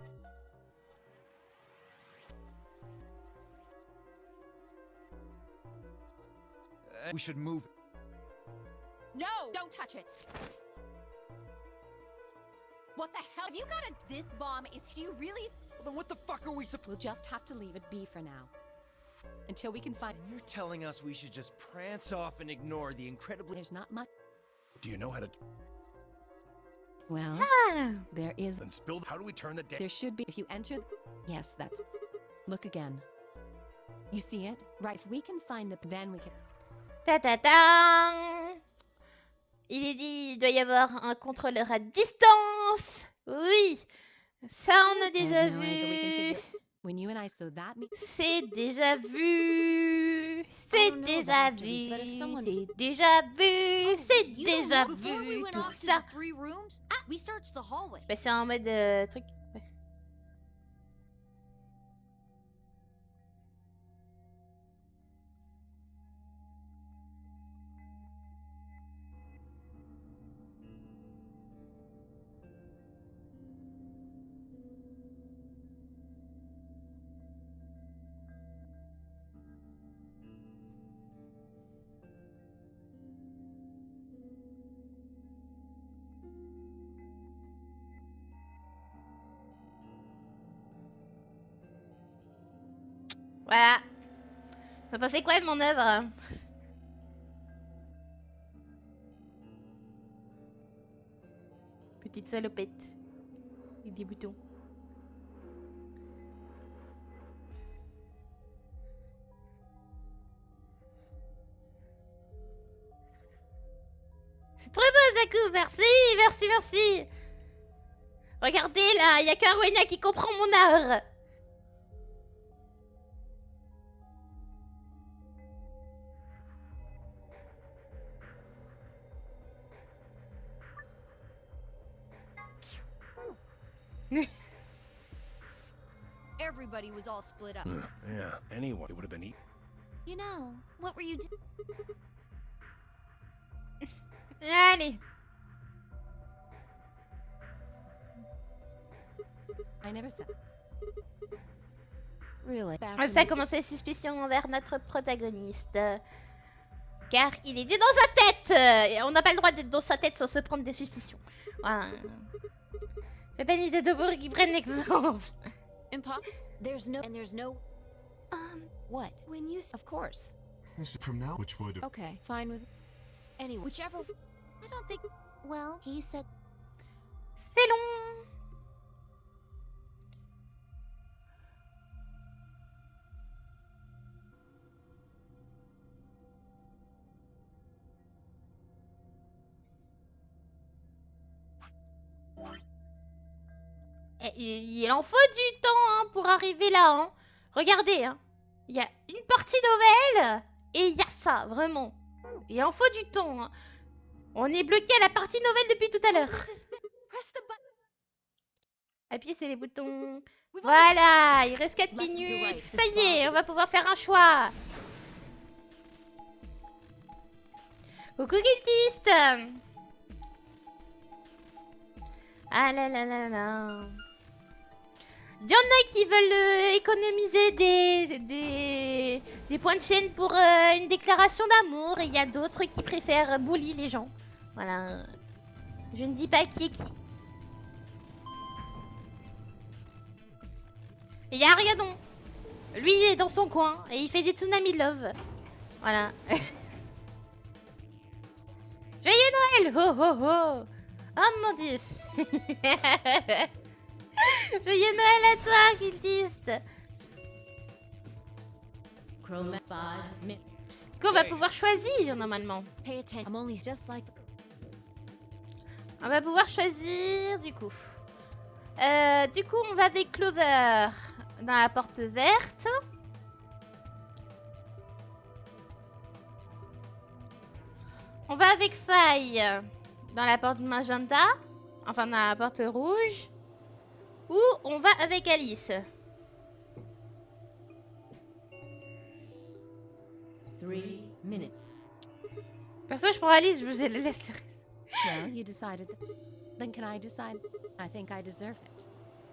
We should move. No, don't touch it. What the hell? Have you got a? This bomb is. Do you really? Well, then what the fuck are we supposed? We'll just have to leave it be for now, until we can find. And you're telling us we should just prance off and ignore the incredibly. There's not much. Do you know how to Well, Ah, there is. then spill? How do we turn the damn? There should be. If you enter. Yes, that's. Look again. You see it? Right. If we can find the. Then we can. ta ta ta. Il est dit, il doit y avoir un contrôleur à distance. Oui, ça on a déjà no way, but we can vu. figure- When you and I. So that means. C'est déjà vu. C'est don't know déjà about after vu. this, but if someone- C'est déjà vu. C'est You don't déjà know, before we vu. went Tout off to ça. the 3 rooms, we searched the hallway. Bah, c'est en mode truc. Ouais. Voilà. T'as pensé quoi de mon œuvre? Petite salopette. Avec des boutons. C'est très beau, Zaku. Merci, merci, merci. Regardez là, il y a que Rowena qui comprend mon art. everybody was all split up. Yeah, anyone. It would have been easy. You know, what were you doing? Allez. I never said. Really? Back Ça when a you- commencé les suspicions envers notre protagoniste. Car il était dans sa tête. Et on n'a pas le droit d'être dans sa tête sans se prendre des suspicions. Voilà. J'ai pas l'idée de vous qui prennent l'exemple. There's no. What? When you. Of course. This is from now, which would. Okay, fine with. Anyway, whichever. I don't think. Well, he said. C'est long. Et il en faut du temps hein, pour arriver là. Hein. Regardez, hein. Il y a une partie nouvelle et il y a ça, vraiment. Il en faut du temps. Hein. On est bloqué à la partie nouvelle depuis tout à l'heure. Press the button. Appuyez sur les boutons. Voilà, il reste 4 minutes. Ça y est, on va pouvoir faire un choix. Coucou cultiste. Ah là là là là. Il y en a qui veulent économiser des points de chaîne pour une déclaration d'amour. Et il y a d'autres qui préfèrent bully les gens. Voilà. Je ne dis pas qui est qui. Et il y a Ariadon. Lui, il est dans son coin. Et il fait des tsunami love. Voilà. Joyeux Noël. Oh oh oh. Oh mon dieu. Joyeux Noël à toi, cultiste. Qu'on va pouvoir choisir normalement. Pay attention. I'm only just like. On va pouvoir choisir du coup. On va avec Clover dans la porte verte. On va avec Faye dans la porte magenta. Enfin, dans la porte rouge. Ou on va avec Alice. 3 minutes. Perso, je prends Alice, je vous laisse. Well, you decided. Then can I decide? I think I deserve it.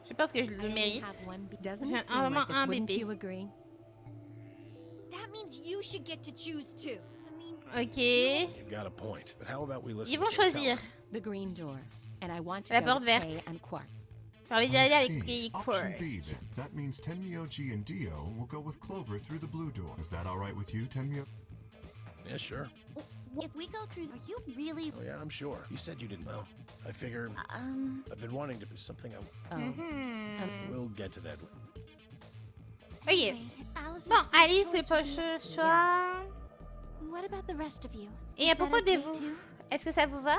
Je pense que je I le only mérite. have one Doesn't J'ai it seem like un it? Wouldn't bébé. you agree? That means you should get to choose too. I mean, Ok. You've got a point. But how about we listen Ils vont to them choisir. tell us? The green door. And I want to La go porte to verte. Kay and Quark. J'ai envie d'y aller avec les Option Quark. B then. That means Tenmyo G and Dio will go with Clover through the blue door. Is that alright with you, Tenmyo? Yeah, sure. If we go through, are you really? Oh, yeah, I'm sure. You said you didn't know. I figure I've been wanting to do something. Oh. We'll get to that. Ok. Alice's Bon, first Alice, choice le prochain choix. What about the rest of you? Et Is à that propos de okay vous, too? est-ce que ça vous va?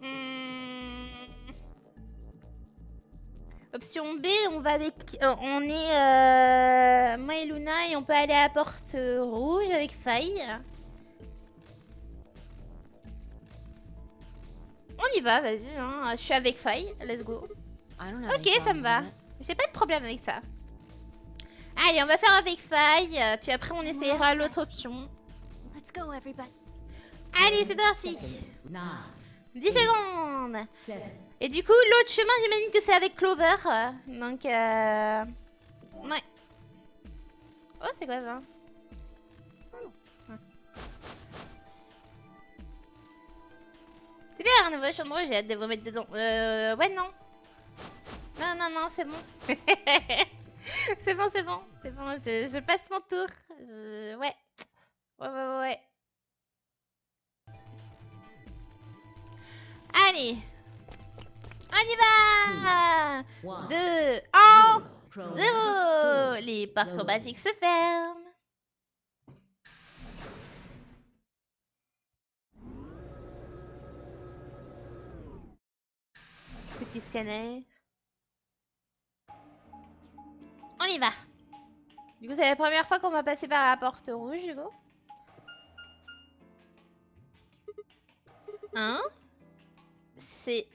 Hmm. Option B, on va avec, on est moi et Luna et on peut aller à la porte rouge avec Faye. On y va, vas-y, hein. Je suis avec Faye, let's go. I don't know. Ok, ça me va. J'ai pas de problème avec ça. Allez, on va faire avec Faye, puis après on essayera l'autre option. Let's go, everybody. Allez, c'est parti. 9, 10 secondes. 7. Et du coup, l'autre chemin, j'imagine que c'est avec Clover. Donc, ouais. Oh, c'est quoi ça? C'est bien, un nouveau chambre, j'ai hâte de vous mettre dedans. Ouais, non. Non, non, non, c'est bon. C'est bon, c'est bon. C'est bon, je passe mon tour. Ouais. Ouais. Allez. On y va. 2, 1, 0. Les portes automatiques se ferment. Petit scanner. On y va. Du coup, c'est la première fois qu'on va passer par la porte rouge, du coup. Hein? C'est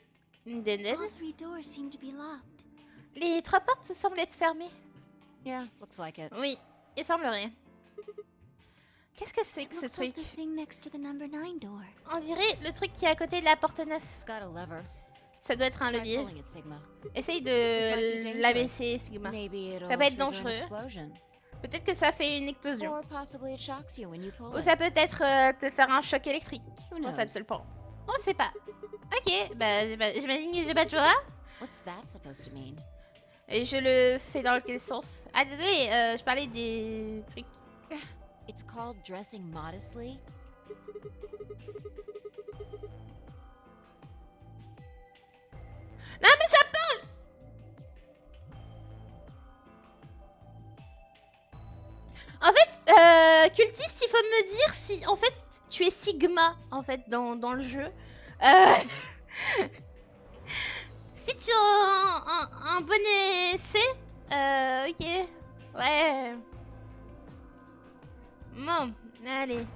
une dénette. All 3 doors seem to be locked. Les 3 portes semblent être fermées. Yeah, looks like it. Oui, il semblerait. Qu'est-ce que c'est que ce Looks like truc? the thing next to the number 9 door. On dirait le truc qui est à côté de la porte 9. It's got a lever. Ça doit être un Try levier. pulling it, Sigma. Essaye Might be de dangerous. l'abaisser, Sigma. Maybe it'll Ça peut être trigger an dangereux. explosion. Peut-être que ça fait une explosion. Or possibly it shocks you when you pull Ou it. ça peut être te faire un choc électrique. Who Bon, ça knows? te le prend. On sait pas. Ok, bah j'imagine que j'ai pas de joie. What's that supposed to mean? Et je le fais dans quel sens? Ah désolé, je parlais des trucs. It's called dressing modestly. Non mais ça parle! En fait, cultiste, il faut me dire si en fait tu es Sigma en fait dans le jeu. Si tu as un bonnet C, ok. Ouais. Bon, allez.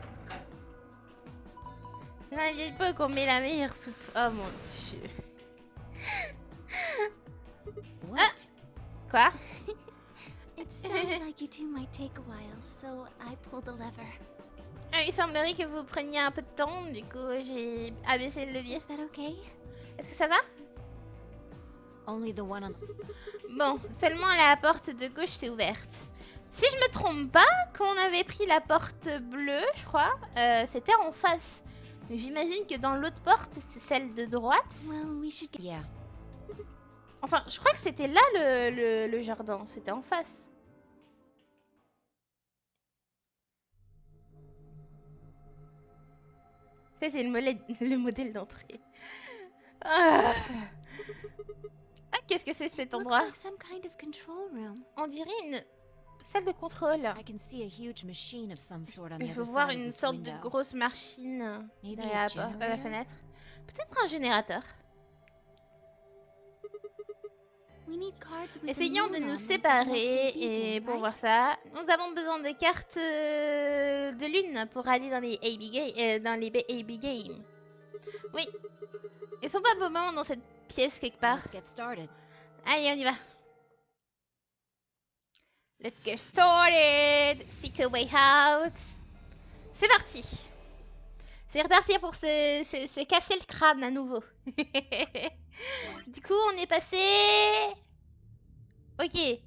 N'inquiète pas qu'on met la meilleure soupe. Oh mon dieu. Quoi? It sounded like you two might take a while, so I pulled the lever. Il semblerait que vous preniez un peu de temps, du coup j'ai abaissé le levier. Is that okay? Est-ce que ça va? Only the one on. Bon, seulement la porte de gauche s'est ouverte. Si je me trompe pas, quand on avait pris la porte bleue, je crois, c'était en face. J'imagine que dans l'autre porte, c'est celle de droite. Well, we should get... Yeah. Enfin, je crois que c'était là le jardin, c'était en face. Ça, c'est le modèle d'entrée. Ah. Ah, qu'est-ce que c'est cet Looks endroit? like some kind of control room. On dirait une salle de contrôle. I can see a huge machine of some sort on the Je peux other voir side of une this sorte de window. grosse machine Maybe derrière a la generator? fenêtre. Peut-être un générateur. We need cards with a Essayons de moon nous on them to séparer connect some et people, pour right? voir ça, nous avons besoin de cartes de lune pour aller dans les AB Games. Oui. Ils sont pas vraiment dans cette pièce quelque part. Let's get started. Allez, on y va. Let's get started. Seek a way out. C'est parti. C'est repartir pour se casser le crâne à nouveau. Du coup, on est passé... Ok.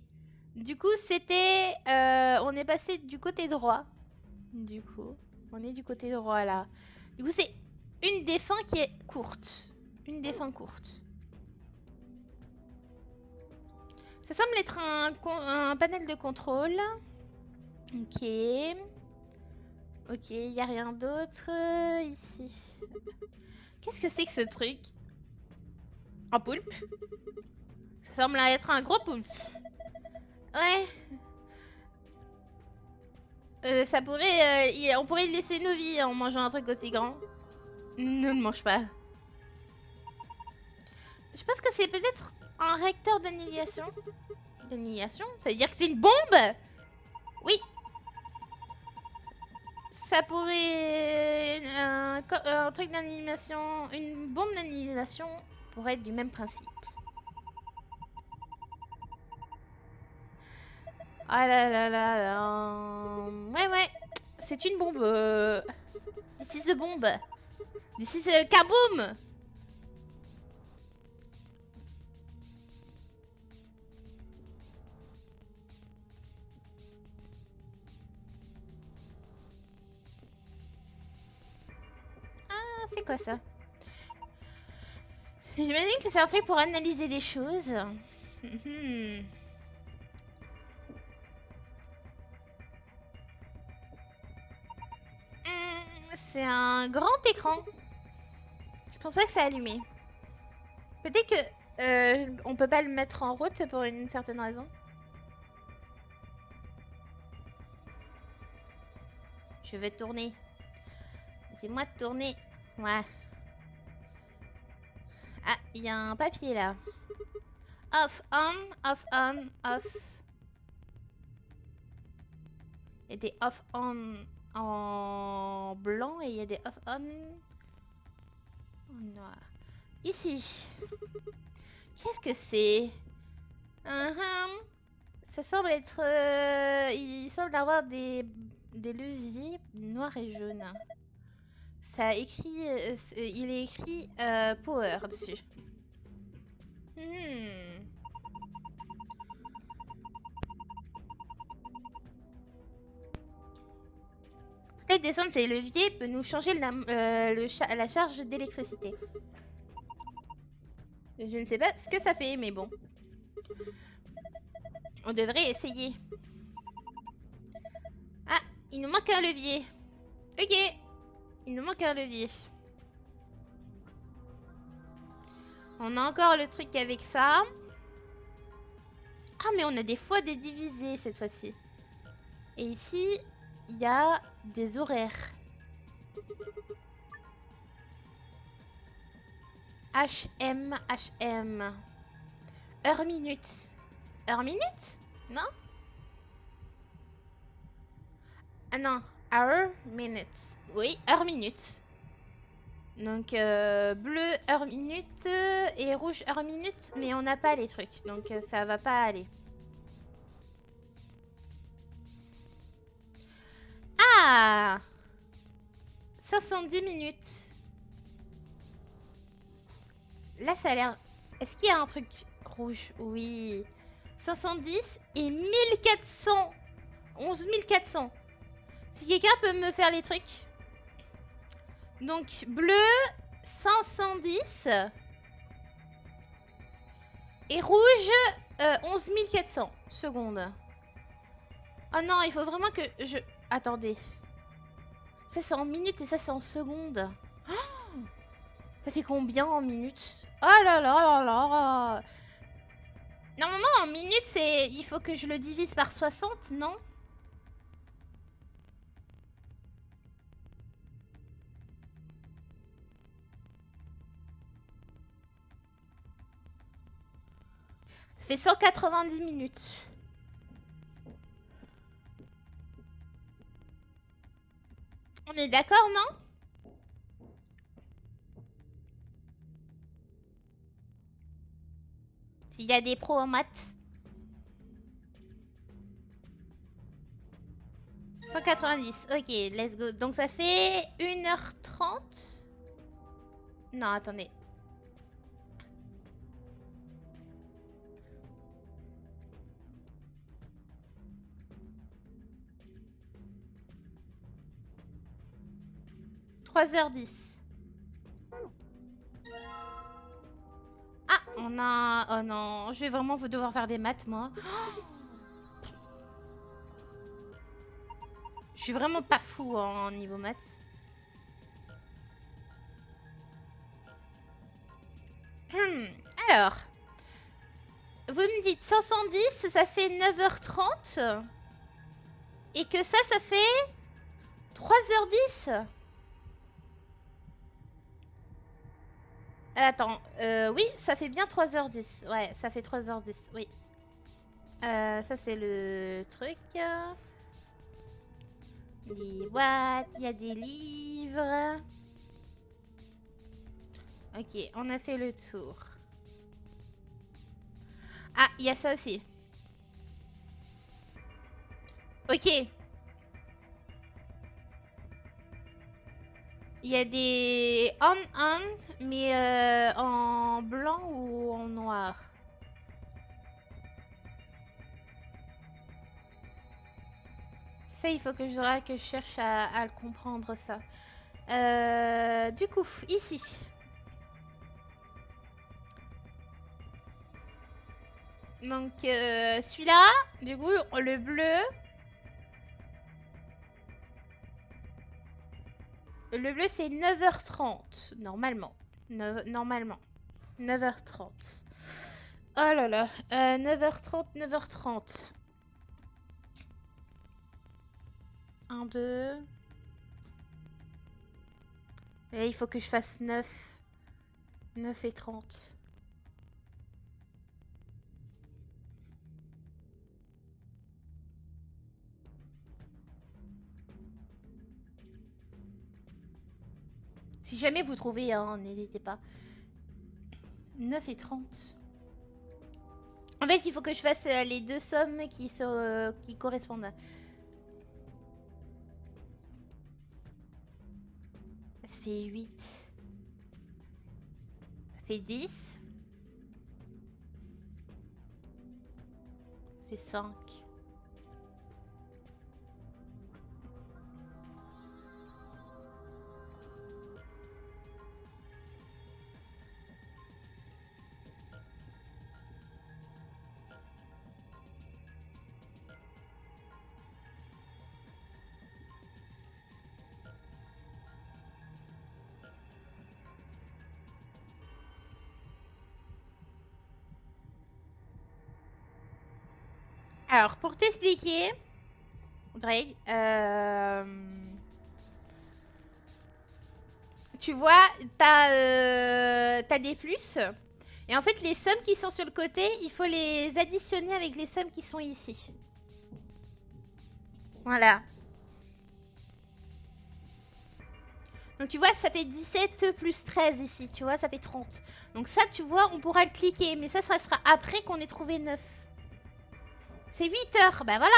Du coup, c'était... on est passé du côté droit. Du coup, on est du côté droit là. Du coup, c'est une des fins qui est courte. Une des fins courtes. Ça semble être un panel de contrôle. Ok. Ok, il n'y a rien d'autre ici. Qu'est-ce que c'est que ce truc? Un poulpe? Ça semble être un gros poulpe. Ouais. Ça pourrait... on pourrait laisser nos vies en mangeant un truc aussi grand. Ne le mange pas. Je pense que c'est peut-être un réacteur d'annihilation. D'annihilation? Ça veut dire que c'est une bombe? Oui. Ça pourrait... un truc d'annihilation... Une bombe d'annihilation pourrait être du même principe. Ah là là là là... Ouais. C'est une bombe. This is a bomb. This is a kaboom. C'est quoi ça? J'imagine que c'est un truc pour analyser des choses. C'est un grand écran. Je pense pas que c'est allumé. Peut-être que on peut pas le mettre en route pour une certaine raison. Je vais tourner. Laissez-moi tourner. Ouais. Ah, il y a un papier là. Off, on, off, on, off. Il y a des off, on en blanc et il y a des off, on en noir. Ici. Qu'est-ce que c'est? Ça semble être... il semble avoir des leviers noirs et jaunes. Ça écrit, il est écrit Power dessus. Peut-être descendre ces leviers peut nous changer la charge d'électricité. Je ne sais pas ce que ça fait, mais bon. On devrait essayer. Ah, il nous manque un levier. Ok. Il nous manque un levier. On a encore le truc avec ça. Ah, mais on a des fois des divisés cette fois-ci. Et ici, il y a des horaires. HM. Heure minute. Heure minute? Non? Ah non. Hour minutes. Oui, heure minute. Donc bleu heure minute et rouge heure minute, mais on n'a pas les trucs, donc ça va pas aller. Ah 70 minutes. Là, ça a l'air... Est-ce qu'il y a un truc rouge? Oui. 510 et 1400. 11 400. Si quelqu'un peut me faire les trucs. Donc, bleu, 510. Et rouge, 11 400 secondes. Oh non, il faut vraiment que je... Attendez. Ça, c'est en minutes et ça, c'est en secondes. Oh, ça fait combien en minutes? Oh là là là là. Normalement, en minutes, c'est... Il faut que je le divise par 60, non? Ça fait 190 minutes. On est d'accord, non? S'il y a des pros en maths. 190. Ok, let's go. Donc ça fait 1h30. Non, attendez. « 3h10. Ah, on a... Oh non, je vais vraiment devoir faire des maths, moi. Je suis vraiment pas fou en niveau maths. Alors, vous me dites 510, ça fait 9h30. Et que ça fait 3h10. Attends, oui, ça fait bien 3h10. Ouais, ça fait 3h10, oui. Ça, c'est le truc. What? Il y a des livres. Ok, on a fait le tour. Ah, il y a ça aussi. Ok. Il y a des on, mais en blanc ou en noir? Ça, il faut que je cherche à le comprendre, ça. Du coup, ici. Donc, celui-là, du coup, le bleu... Le bleu, c'est 9h30, normalement. Normalement. 9h30. Oh là là. 9h30, 9h30. 1, 2. Et là, il faut que je fasse 9. 9 et 30. Si jamais vous trouvez, hein, n'hésitez pas. 9 et 30. En fait, il faut que je fasse les deux sommes qui correspondent. Ça fait 8. Ça fait 10. Ça fait 5. Alors, pour t'expliquer, Drake, tu vois, t'as des plus. Et en fait, les sommes qui sont sur le côté, il faut les additionner avec les sommes qui sont ici. Voilà. Donc tu vois, ça fait 17 plus 13 ici, tu vois, ça fait 30. Donc ça, tu vois, on pourra le cliquer. Mais ça sera après qu'on ait trouvé 9. C'est 8 heures, bah voilà.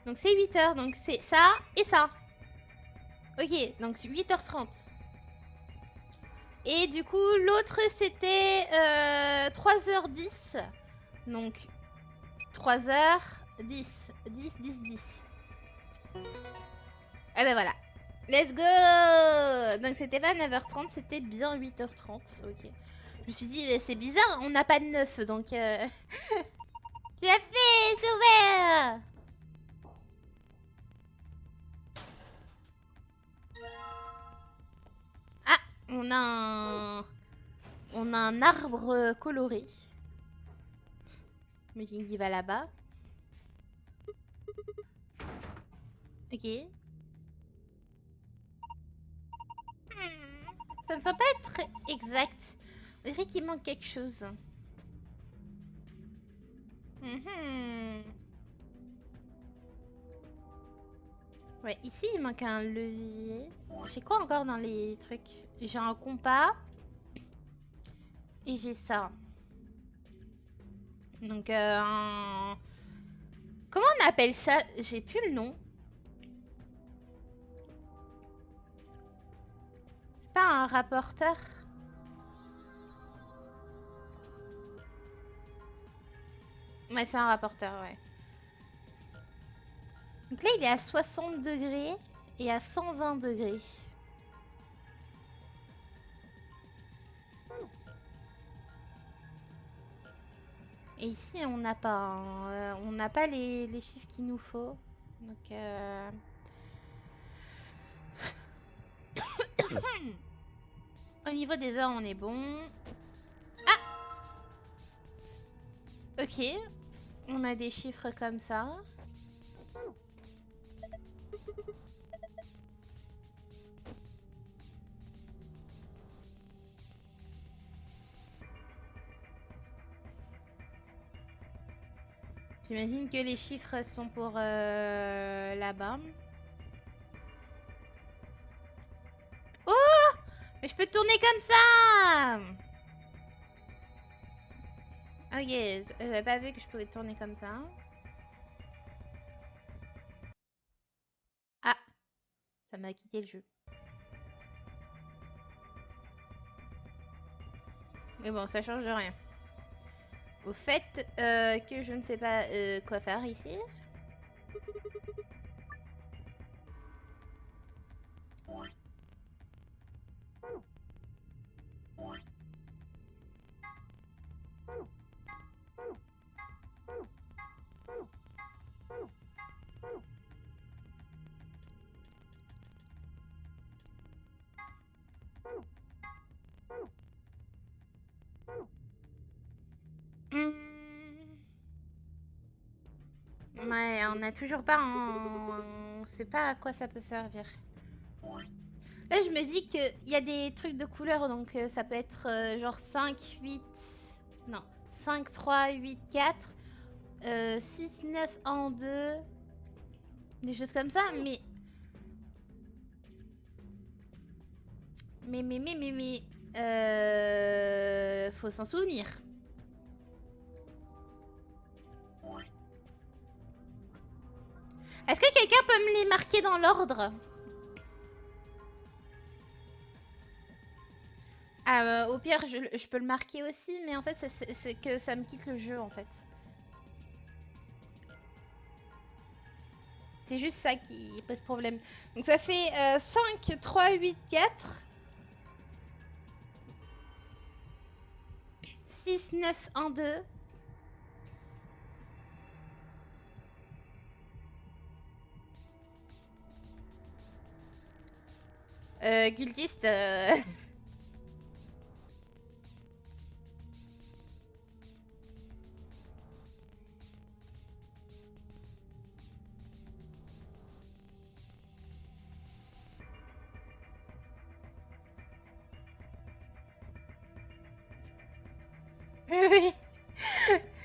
Donc c'est 8 heures, donc c'est ça et ça. Ok, donc c'est 8h30. Et du coup, l'autre c'était 3h10. Donc 3h10. 10, 10, 10. Ah ben voilà. Let's go! Donc c'était pas 9h30, c'était bien 8h30. Ok. Je me suis dit, mais c'est bizarre, on n'a pas de 9, donc... Tu l'as fait, c'est ouvert! Ah, on a un arbre coloré. Mais il va là-bas. Ok. Ça ne semble pas être exact. On dirait qu'il manque quelque chose. Ouais, ici il manque un levier. J'ai quoi encore dans les trucs? J'ai un compas. Et j'ai ça. Donc comment on appelle ça? J'ai plus le nom. C'est pas un rapporteur? Ouais, c'est un rapporteur, ouais. Donc là, il est à 60 degrés et à 120 degrés. Et ici, on n'a pas, hein, on n'a pas les chiffres qu'il nous faut. Donc, au niveau des heures, on est bon. Ah! Ok. On a des chiffres comme ça. J'imagine que les chiffres sont pour là-bas. Oh! Mais je peux tourner comme ça! Ok, j'avais pas vu que je pouvais tourner comme ça. Ah! Ça m'a quitté le jeu. Mais bon, ça change rien. Au fait que je ne sais pas quoi faire ici. Ouais, on n'a toujours pas... On sait pas à quoi ça peut servir. Là, je me dis qu'il y a des trucs de couleur, donc ça peut être genre 5, 8... Non, 5, 3, 8, 4... 6, 9, 1, 2... Des choses comme ça, mais... Faut s'en souvenir. Est-ce que quelqu'un peut me les marquer dans l'ordre? Ah, au pire, je peux le marquer aussi, mais en fait, c'est que ça me quitte le jeu, en fait. C'est juste ça qui pose problème. Donc ça fait 5, 3, 8, 4... 6, 9, 1, 2... Cultiste... Oui.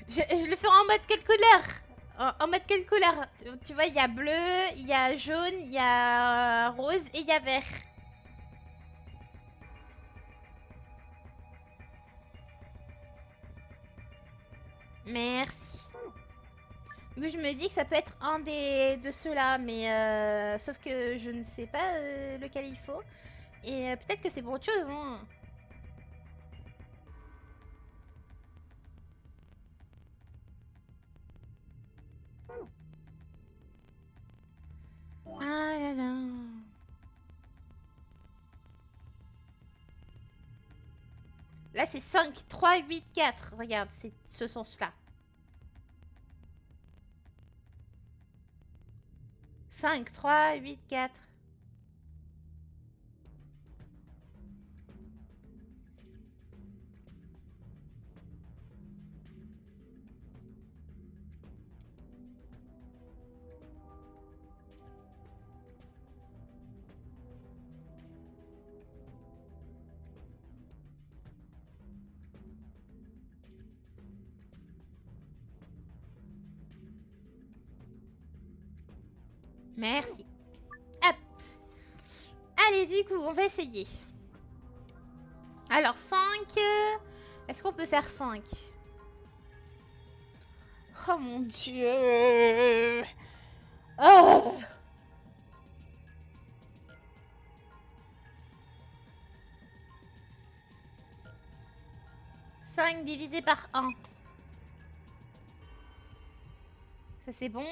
Je le ferai en mode quelle couleur? En mode quelle couleur? Tu vois, il y a bleu, il y a jaune, il y a rose et il y a vert. Merci. Oui, je me dis que ça peut être un de ceux-là, mais sauf que je ne sais pas lequel il faut. Et peut-être que c'est pour autre chose, hein. Ah là là. Là, c'est 5, 3, 8, 4. Regarde, c'est ce sens-là. 5, 3, 8, 4. Merci. Hop. Allez, du coup, on va essayer. Alors, 5. Est-ce qu'on peut faire 5? Oh mon dieu. Oh. « 5 divisé par 1. Ça, c'est bon.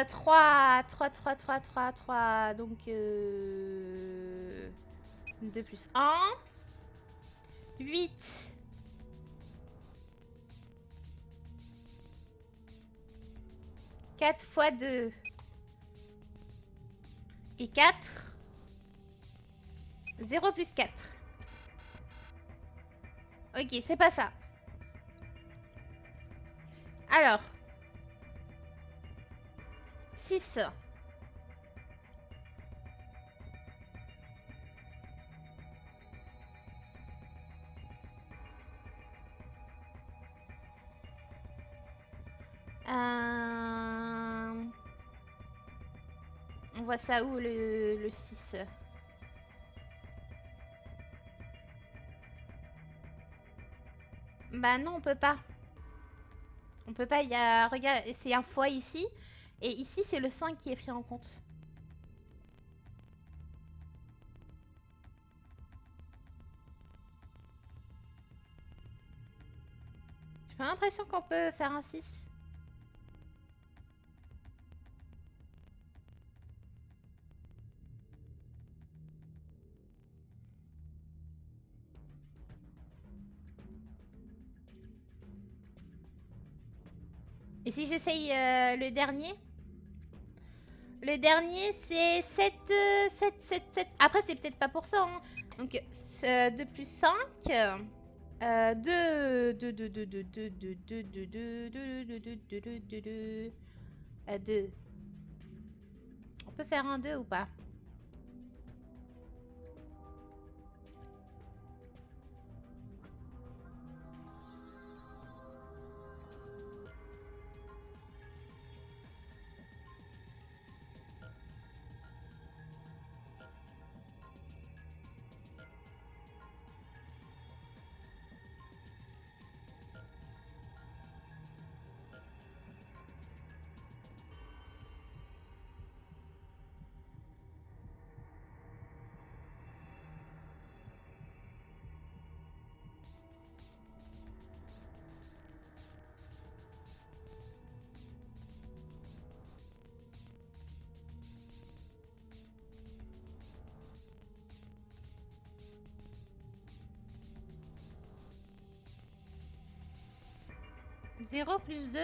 3, 3, 3, 3, 3, 3. Donc, 2 plus 1. 8. 4 fois 2. Et 4. 0 plus 4. Ok, c'est pas ça. Alors. 6. On voit ça où le 6? Bah non, on peut pas. On peut pas, il y a... Regarde, c'est un fois ici. Et ici, c'est le 5 qui est pris en compte. J'ai pas l'impression qu'on peut faire un 6. Et si j'essaye le dernier? Le dernier, c'est 7, 7, 7, 7. Après, c'est peut-être pas pour ça. Hein. Donc, 2 plus 5. 2, 2, 2, 2, 2, 2, 2, 2, 2, 2, 2, 2, 2, 2, 2, 2. On peut faire un 2 ou pas? Zéro plus 2.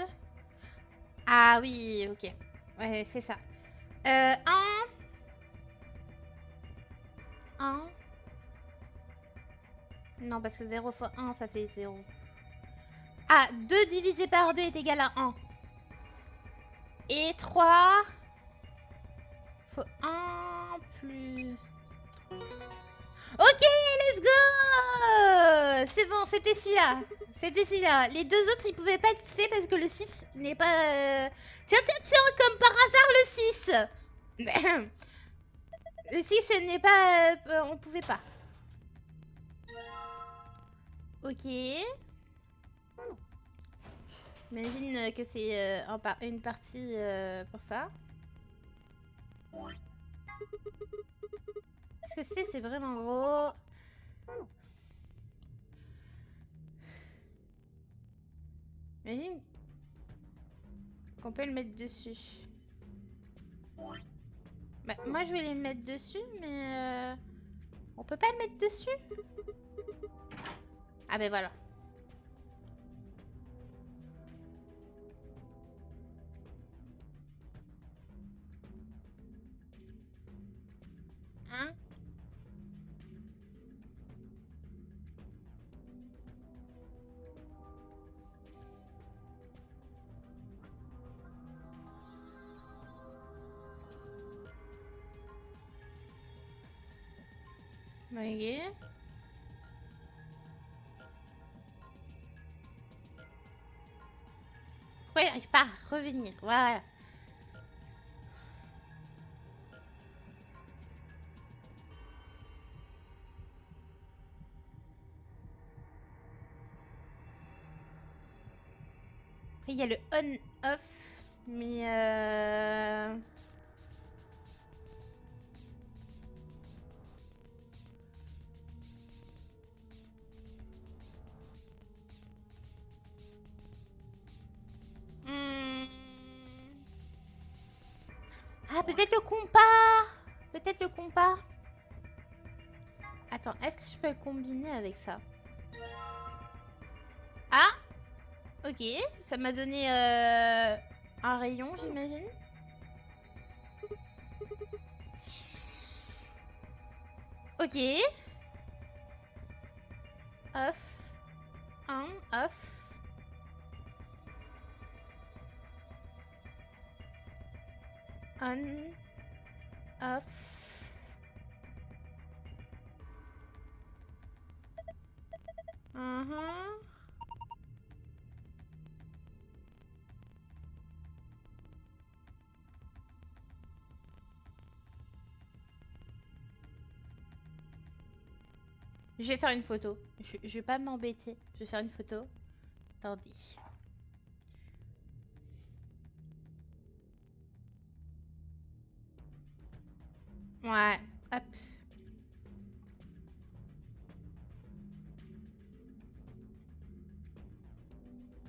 Ah oui, ok. Ouais, c'est ça. 1. 1. Non, parce que 0 fois 1, ça fait 0. Ah, 2 divisé par 2 est égal à 1. Et 3 fois 1 plus... Ok, let's go! C'est bon, c'était celui-là. C'était celui-là. Les deux autres, ils pouvaient pas être faits parce que le 6 n'est pas... Tiens, tiens, tiens, comme par hasard, le 6. Le 6 n'est pas... on pouvait pas. Ok. J'imagine que c'est une partie pour ça. Ce que c'est vraiment gros. Imagine qu'on peut le mettre dessus. Bah, moi je vais les mettre dessus, mais on peut pas le mettre dessus? Ah ben voilà. Hein? Ok. Pourquoi il n'arrive pas à revenir? Voilà. Après, il y a le on-off, mais ah, peut-être le compas. Peut-être le compas. Attends, est-ce que je peux le combiner avec ça? Ah! Ok, ça m'a donné un rayon, j'imagine. Ok. Off. On, off. On. Off. Je vais faire une photo. Je vais pas m'embêter. Je vais faire une photo. Attendez. Ouais. Hop.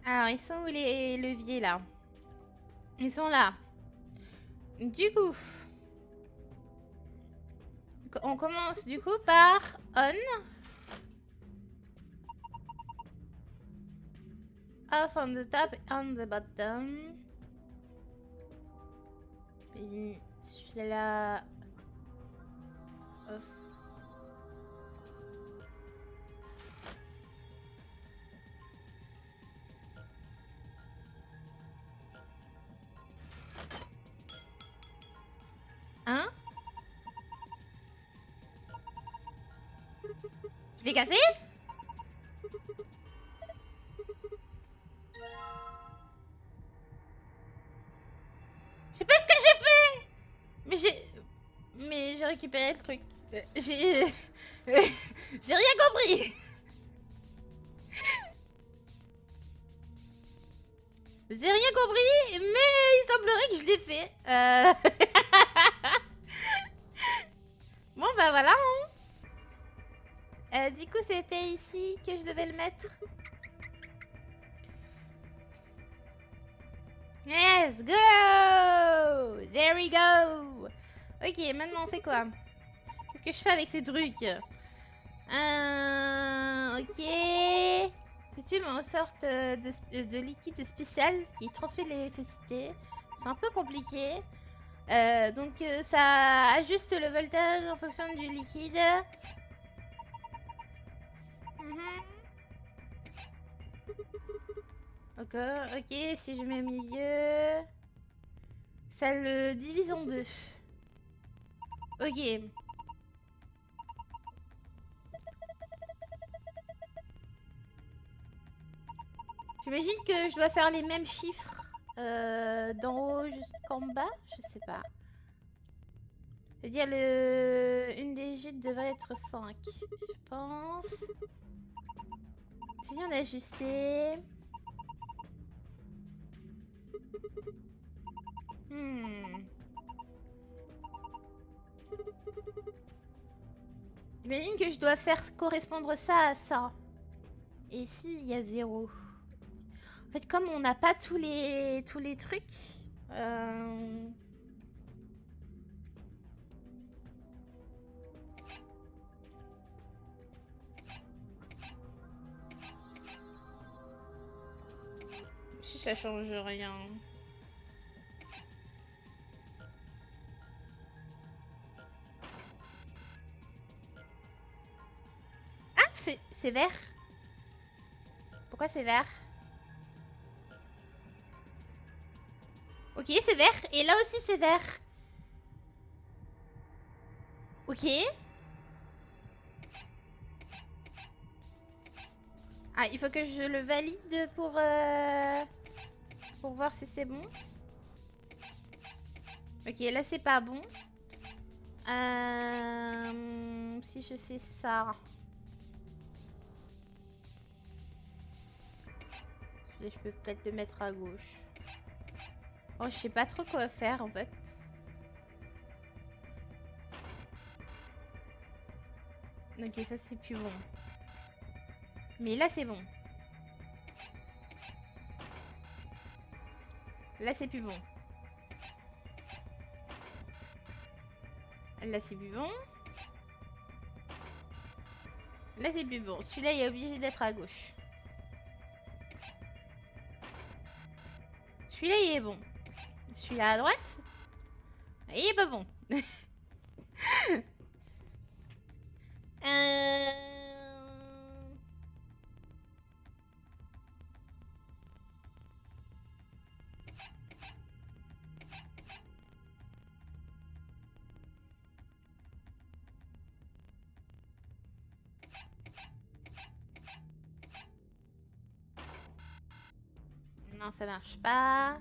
Alors, ils sont où les leviers là? Ils sont là. Du coup, on commence du coup par on. Off on the top and the bottom. Puis celui-là. Off. Hein? Je l'ai cassé? Je sais pas ce que j'ai fait! Mais j'ai récupéré le truc. J'ai rien compris! J'ai rien compris, mais il semblerait que je l'ai fait. Bon bah voilà. Hein. Du coup c'était ici que je devais le mettre. Let's go! There we go! Ok, maintenant on fait quoi? Qu'est-ce que je fais avec ces trucs? Ok. C'est une sorte de liquide spécial qui transmet de l'électricité. C'est un peu compliqué. Donc ça ajuste le voltage en fonction du liquide. Ok, si je mets au milieu, ça le divise en deux. Ok. J'imagine que je dois faire les mêmes chiffres d'en haut jusqu'en bas, je sais pas. C'est-à-dire une des gîtes devrait être 5, je pense. Si on a ajusté. J'imagine que je dois faire correspondre ça à ça. Et ici, il y a 0. En fait, comme on n'a pas tous les trucs... Si ça change rien. Ah, c'est vert. Pourquoi c'est vert? Ok, c'est vert. Et là aussi, c'est vert. Ok. Ah, il faut que je le valide pour voir si c'est bon. Ok, là, c'est pas bon. Si je fais ça... Je peux peut-être le mettre à gauche. Oh, je sais pas trop quoi faire en fait. Ok, ça c'est plus bon. Mais là c'est bon. Là c'est plus bon. Là c'est plus bon. Là c'est plus bon. Celui-là il est obligé d'être à gauche. Celui-là il est bon. Celui-là à droite, il est pas bon. Non, ça marche pas.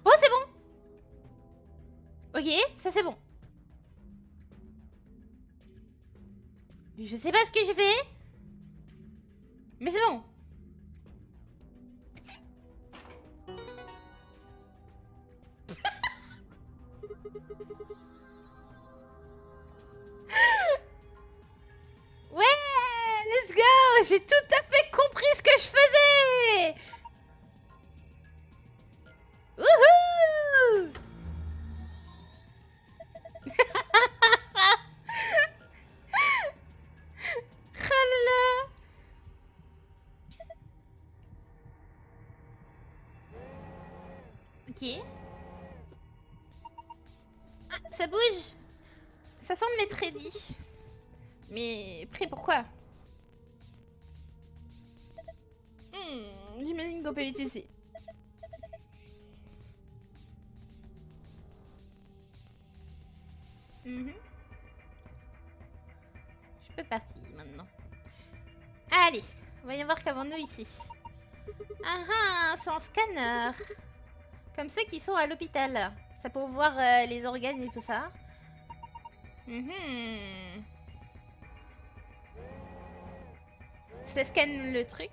Oh, c'est bon. Ok, ça c'est bon. Je sais pas ce que j'ai fait. Mais c'est bon. Ouais, let's go. J'ai tout à fait compris ce que je faisais. Wouhou. Oh là là. Ok. Ah, ça bouge. Ça semble être ready. Mais prêt pourquoi? J'imagine qu'on peut l'utiliser. Je peux partir maintenant. Allez, voyons voir qu'avons-nous ici. Ah ah, c'est un scanner. Comme ceux qui sont à l'hôpital. Ça pour voir les organes et tout ça. Ça scanne le truc.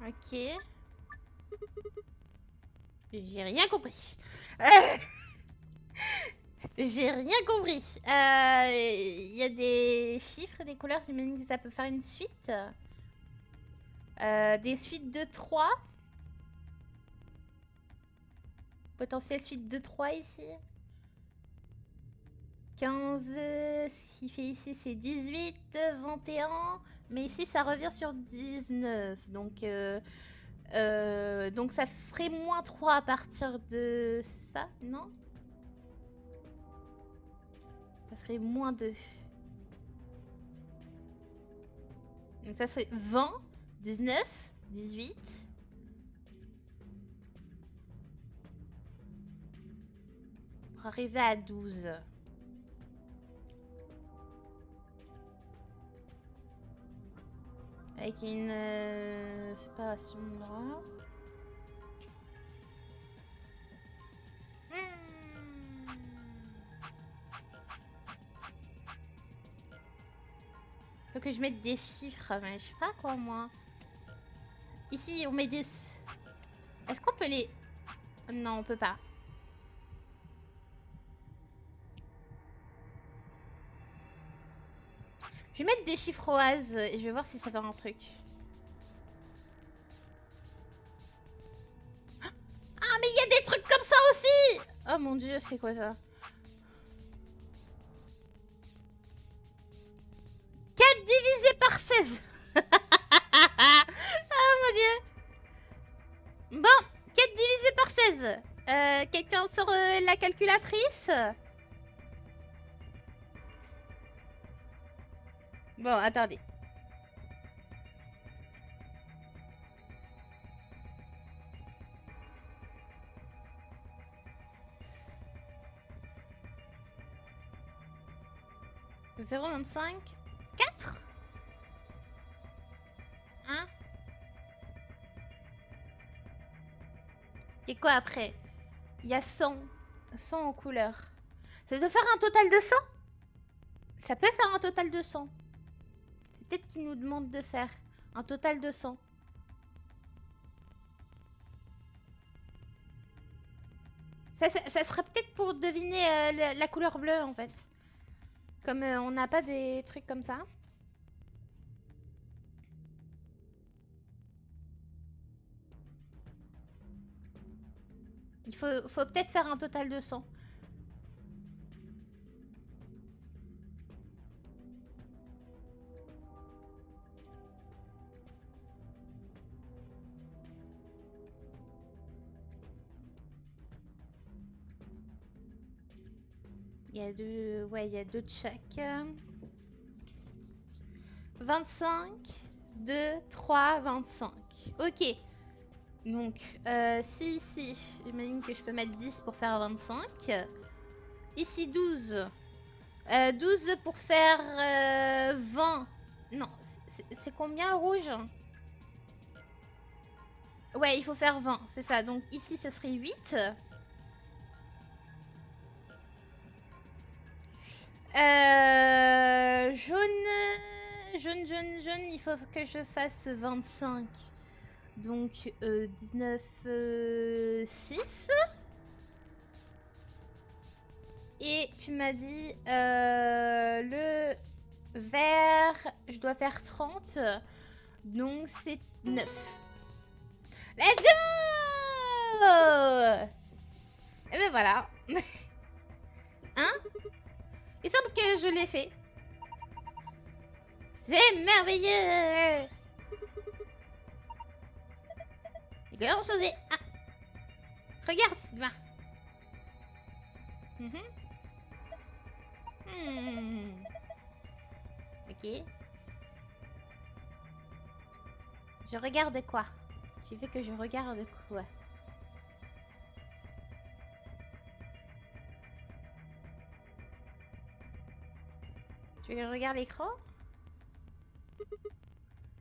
Ok. J'ai rien compris. J'ai rien compris. Il y a des chiffres, des couleurs. J'imagine que ça peut faire une suite. Des suites de 3. Potentiel suite de 3 ici. 15. Ce qu'il fait ici, c'est 18, 21. Mais ici, ça revient sur 19. Donc ça ferait moins 3 à partir de ça, non? Ça ferait moins 2. Donc ça serait 20, 19, 18. Pour arriver à 12. Avec une séparation de droit. Faut que je mette des chiffres, mais je sais pas quoi moi. Ici on met des... Est-ce qu'on peut les... Non, on peut pas. Je vais mettre des chiffres au has et je vais voir si ça fait un truc. Ah mais il y a des trucs comme ça aussi. Oh mon dieu, c'est quoi ça? 4 divisé par 16. Oh mon dieu. Bon, 4 divisé par 16. Quelqu'un sur la calculatrice? Bon, attendez. « 0,25 4 Hein? Et quoi après? Il y a 100. 100 en couleur. Ça doit faire un total de 100? Ça peut faire un total de 100. C'est peut-être qu'il nous demande de faire un total de 100. Ça serait peut-être pour deviner la couleur bleue en fait. Comme on n'a pas des trucs comme ça. Il faut peut-être faire un total de 100. Il y a deux... Ouais, il y a 2 de chaque. 25, 2, 3, 25. Ok. Donc, si ici, j'imagine que je peux mettre 10 pour faire 25. Ici, 12. 12 pour faire 20. Non, c'est combien le rouge? Ouais, il faut faire 20, c'est ça. Donc ici, ça serait 8. Jaune, il faut que je fasse 25. Donc 19, 6. Et tu m'as dit le vert, je dois faire 30. Donc c'est 9. Let's go! Et ben voilà. Hein? Il semble que je l'ai fait. C'est merveilleux! Il y a grand chose. Ah! Regarde, Sigma. Ok. Je regarde quoi? Tu veux que je regarde quoi? Tu veux que je regarde l'écran?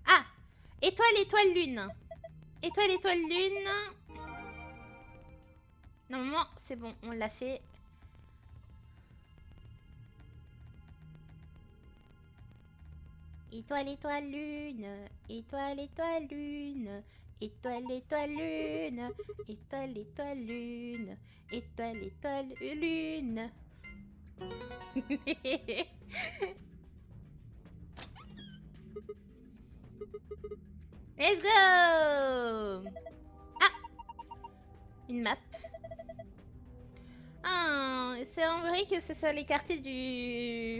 Ah! Étoile, étoile, lune. Étoile, étoile, lune. Normalement, c'est bon, on l'a fait. Étoile, étoile, lune. Étoile, étoile, lune. Étoile, étoile, lune. Étoile, étoile, lune. Étoile, étoile, lune. Let's go! Ah! Une map. Ah, c'est vrai que ce sont les quartiers de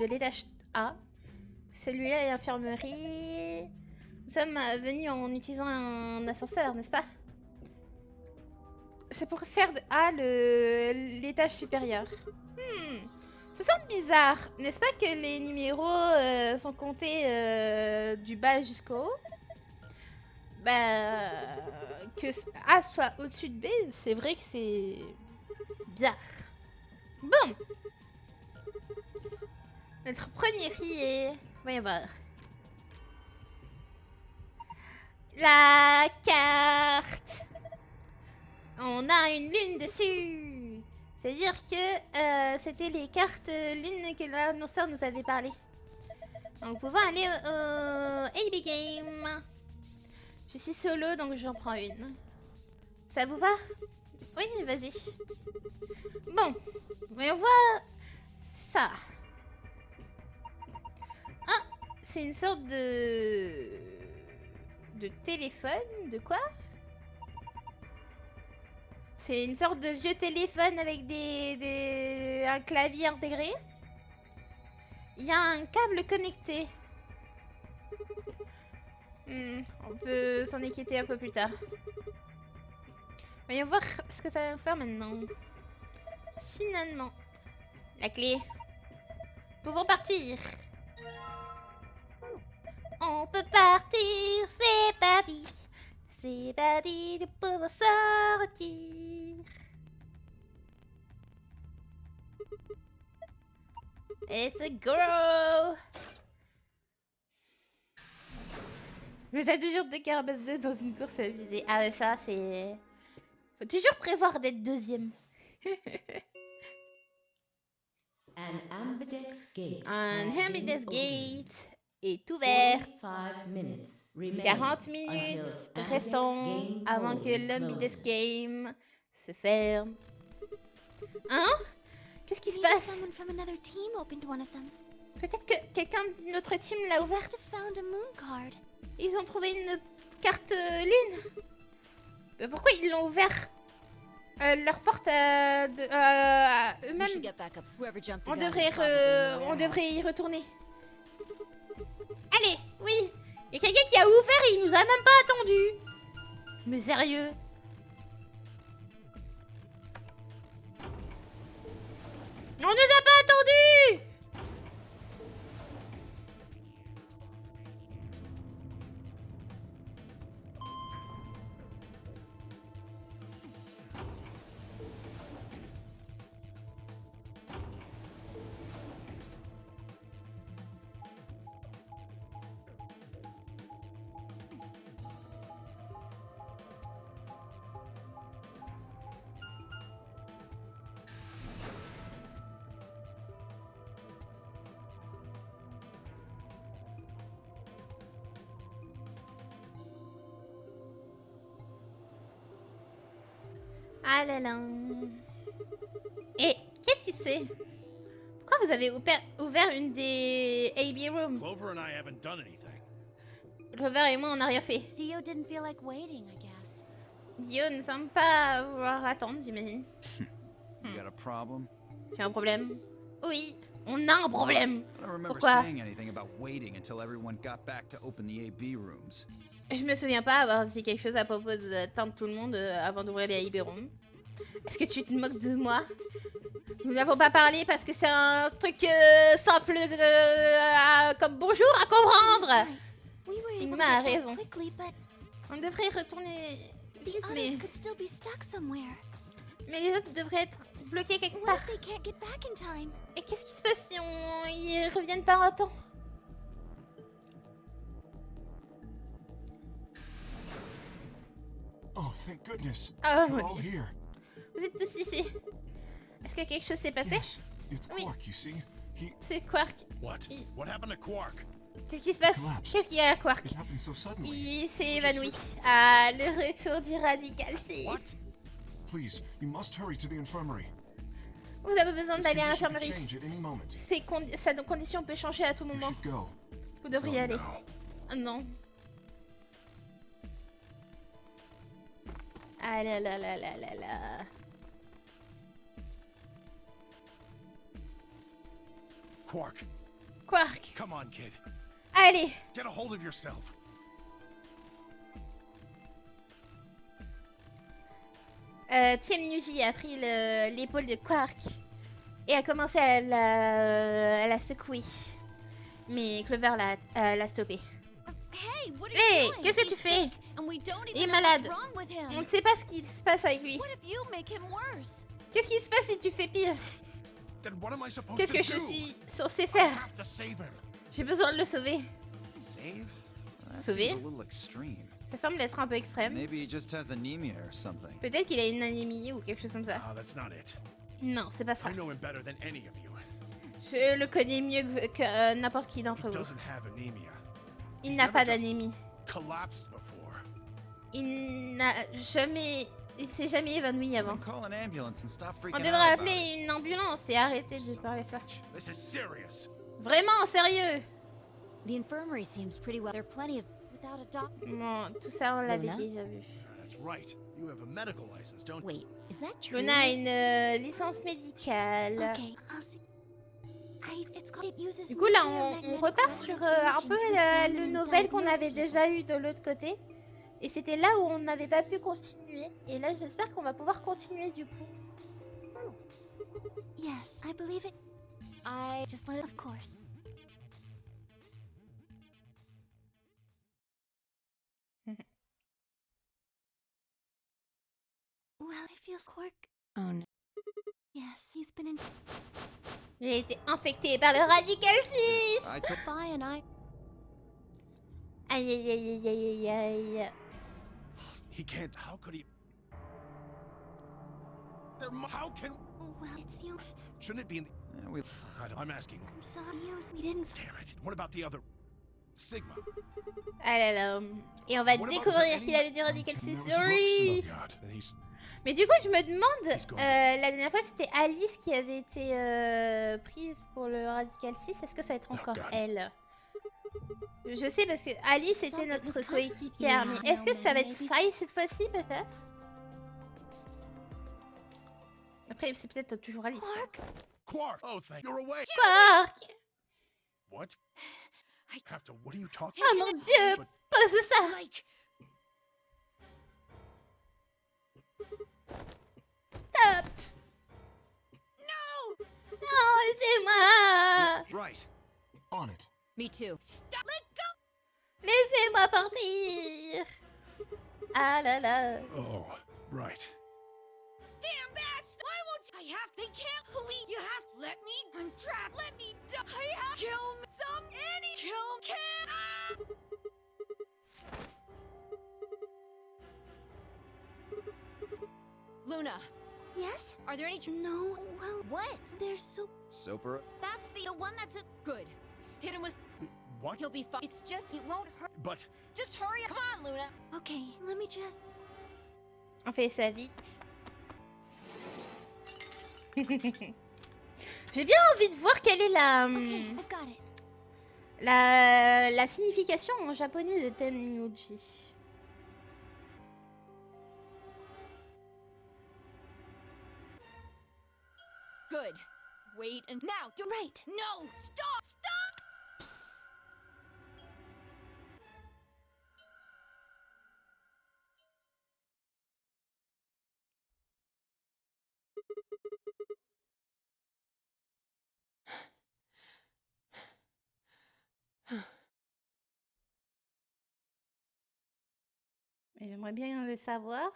l'étage A. Celui-là est infirmerie. Nous sommes venus en utilisant un ascenseur, n'est-ce pas? C'est pour faire l'étage supérieur. Ça semble bizarre. N'est-ce pas que les numéros sont comptés du bas jusqu'au haut? Bah, que A soit au-dessus de B, c'est vrai que c'est bizarre. Bon. Notre premier riz est... Voyons voir. La carte. On a une lune dessus. C'est-à-dire que c'était les cartes lunes que l'annonceur nous avait parlé. Donc, nous pouvons aller au AB Game. Je suis solo, donc j'en prends une. Ça vous va? Oui, vas-y. Bon, voyons voir ça. Ah, c'est une sorte de téléphone, de quoi? C'est une sorte de vieux téléphone avec un clavier intégré. Il y a un câble connecté. On peut s'en inquiéter un peu plus tard. Voyons voir ce que ça va faire maintenant. Finalement, la clé. Pouvons partir. On peut partir, c'est parti. C'est parti de pouvoir sortir. Let's go. Mais t'as toujours deux carabasses dans une course abusée. Ah ouais, ça c'est... Faut toujours prévoir d'être deuxième. An Ambidex Gate. Un Ambidex Gate est ouvert. 40 minutes restant avant que l'Ambidex Game se ferme. Hein? Qu'est-ce qui se passe? Peut-être que quelqu'un de notre team l'a ouvert. Ils ont trouvé une carte lune. Mais pourquoi ils l'ont ouvert leur porte à eux-mêmes? On devrait y retourner. Allez, oui. Il y a quelqu'un qui a ouvert et il nous a même pas attendu. Mais sérieux? On nous a pas attendu. Ah là là. Et qu'est-ce qui c'est? Pourquoi vous avez ouvert une des AB rooms? Clover and I haven't done anything. Clover et moi, on n'a rien fait. Dio didn't feel like waiting, I guess. Dio ne semble pas vouloir attendre, j'imagine. You got a problem? Tu as un problème? Oui, on a un problème. I don't remember Pourquoi? saying anything about waiting until everyone got back to open the AB rooms. Je me souviens pas avoir dit quelque chose à propos d'attendre tout le monde avant d'ouvrir les AB rooms. Est-ce que tu te moques de moi? Nous n'avons pas parlé parce que c'est un truc simple comme bonjour à comprendre. Sigma a raison. On devrait retourner vite, mais les autres devraient être bloqués quelque part. Et qu'est-ce qui se passe si ils reviennent pas en temps? Oh, thank goodness. Oh, We're all here. vous êtes tous ici. Est-ce que quelque chose s'est passé? Yes, it's Quark, you see. C'est Quark. What? What happened to Quark? Qu'est-ce qui se passe? Qu'est-ce qu'il y a à Quark? It happened so suddenly. Il s'est évanoui. Ah, le retour du Radical 6. Please, you must hurry to the infirmary. Vous avez besoin This d'aller à condition could l'infirmerie. change at any moment. Sa condition peut changer à tout You moment. should go. Vous devriez aller. Oh, non. Ah là là là là là là. Quark. Quark. Come on, kid. Allez. Get a hold of yourself. Tien Yuji a pris l'épaule de Quark et a commencé à la secouer. Mais Clover l'a stoppé. Hey, qu'est-ce que tu fais? Il est malade. On ne sait pas ce qui se passe avec lui. Qu'est-ce qui se passe si tu fais pire? Qu'est-ce que je suis censé faire? J'ai besoin de le sauver. Save? That Sauver? seems a little extreme. Ça semble être un peu extrême. Maybe he just has anemia or something. Peut-être qu'il a une anémie ou quelque chose comme ça. Ah, that's not it. Non, c'est pas ça. I know him better than any of you. Je le connais mieux que n'importe qui He d'entre vous. doesn't have anemia. Il He's n'a never pas just d'anémie. collapsed before. Il n'a jamais... Il s'est jamais évanoui avant. Then call an ambulance and stop On freaking out devrait about it. appeler une ambulance et arrêter de parler ça. This is serious. Vraiment, sérieux. The infirmary seems pretty well. There are plenty of without a doctor. Bon, tout ça, on l'avait Luna? déjà vu. That's right. You have a medical license, don't you? Wait, is that true? Luna a une licence médicale. Okay, I'll see. It's called, it uses Du coup, là, nuclear on magnetic repart sur resonance un imaging peu to le examine and novel qu'on diagnose avait people. déjà eu de l'autre côté. Et c'était là où on n'avait pas pu continuer. Et là, j'espère qu'on va pouvoir continuer du coup. Yes, I believe it. I just let it, of course. Well, it feels Quark. Oh no. Yes, he's been in. Il a été infecté par le Radical 6. I told Bye, and I. Aïe aïe aïe aïe aïe aïe. He can't. How could he? How can? Well, it's the. Shouldn't it be in the? Yeah, we I'm asking. I'm sorry, we didn't. Damn it. What about the other? Sigma. Ah là là. Et on va What about découvrir the qu'il avait du Radical He 6. knows the books? Oui. Oh God. Then he's Mais du coup, je me demande, He's going la dernière fois c'était Alice qui avait été prise pour le Radical 6. Est-ce que ça va être encore God. elle? Je sais parce que Alice était notre coéquipière, Yeah, mais est-ce que ça va être maybe- Faye cette fois-ci peut-être? Après, c'est peut-être toujours Alice. Quark. Quark. Oh, thank. You're awake. Quark! What? After what are you talking? Oh mon dieu! But Pose ça! Like. Stop! No! Non, laissez-moi! Right. On it. Me too. Laissez-moi partir! Ah là là! oh, right. Damn bastard! Why won't I have? They can't believe you have to let me. I'm trapped. Let me die. I have kill me. Some any kill can. Luna, Yes. are there any? No. Well, What? they're so. Soper. That's the one that's a. Good. Hit him with. What? He'll be fine. It's just it won't hurt. But Just hurry. Come on, Luna. Okay, let me just. On fait ça vite. J'ai bien envie de voir quelle est Okay, I've got it. la signification en japonais de Tenryuji. Good. Wait and now. Do Right. No. Stop. Stop. Et j'aimerais bien le savoir.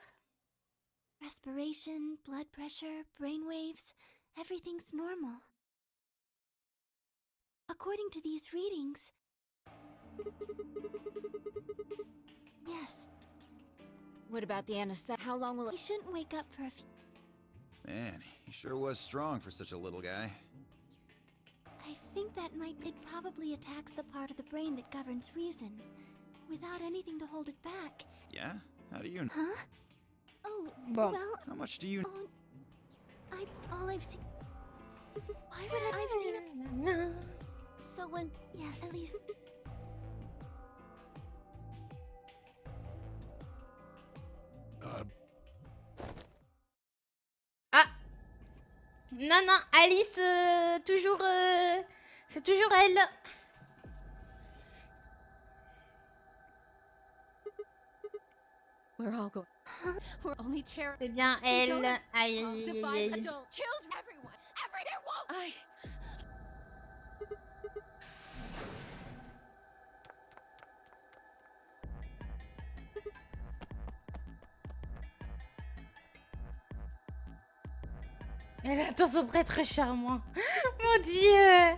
Respiration, blood pressure, brain waves, everything's normal. According to these readings. Yes, What about the anesthetic? How long will he it? shouldn't wake up for a few. Man, he sure was strong for such a little guy. I think that it probably attacks the part of the brain that governs reason, without anything to hold it back. Yeah? How do you know? Huh? Oh, Bon. well, How much do you know? all I've seen. Why would I've seen it? So when, yes, at least. Ah! Non, non, Alice, toujours... c'est toujours elle. We're all going. We're only terrified. C'est bien elle. don't- Aïe, aïe, The aïe, five aïe. adult children, everyone, there won't. I. Elle attend son prêtre charmant. Mon dieu.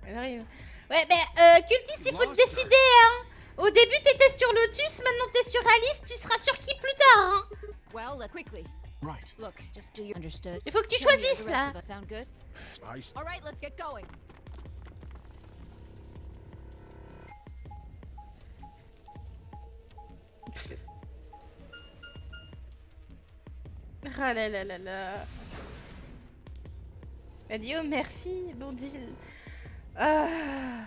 Elle arrive. Ouais, ben, Cultis, il faut te décider, hein. Au début, t'étais sur Lotus, maintenant t'es sur Alice, tu seras sur qui plus tard, hein? Well, let's quickly. Right. Look, just do your understood. Il faut que tu Tell me choisisses, the rest là. of us sound good? I All right, let's get going. Ah là là là là. Adieu, Murphy, bon deal. Ah.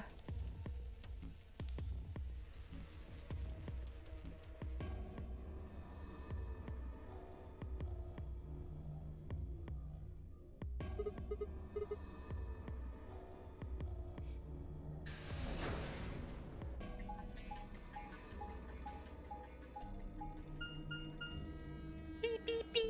Pi, pi, pi.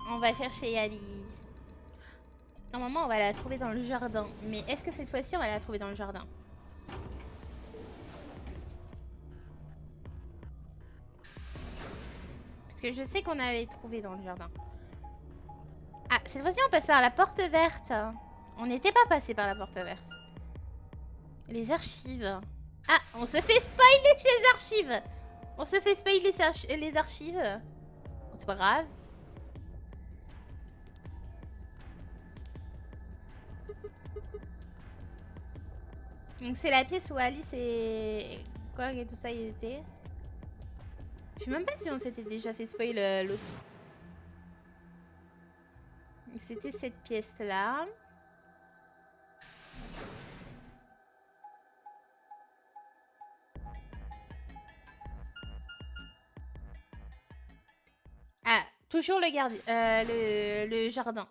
On va chercher Alice. Normalement, on va la trouver dans le jardin. Mais est-ce que cette fois-ci, on va la trouver dans le jardin? Parce que je sais qu'on avait trouvé dans le jardin. Ah, cette fois-ci, on passe par la porte verte. On n'était pas passé par la porte verte. Les archives. Ah, on se fait spoiler les archives. On se fait spoiler les archives. Bon, c'est pas grave. Donc c'est la pièce où Alice et quoi et tout ça ils étaient. Je sais même pas si on s'était déjà fait spoil l'autre. C'était cette pièce là. Ah, toujours le gardien, le jardin.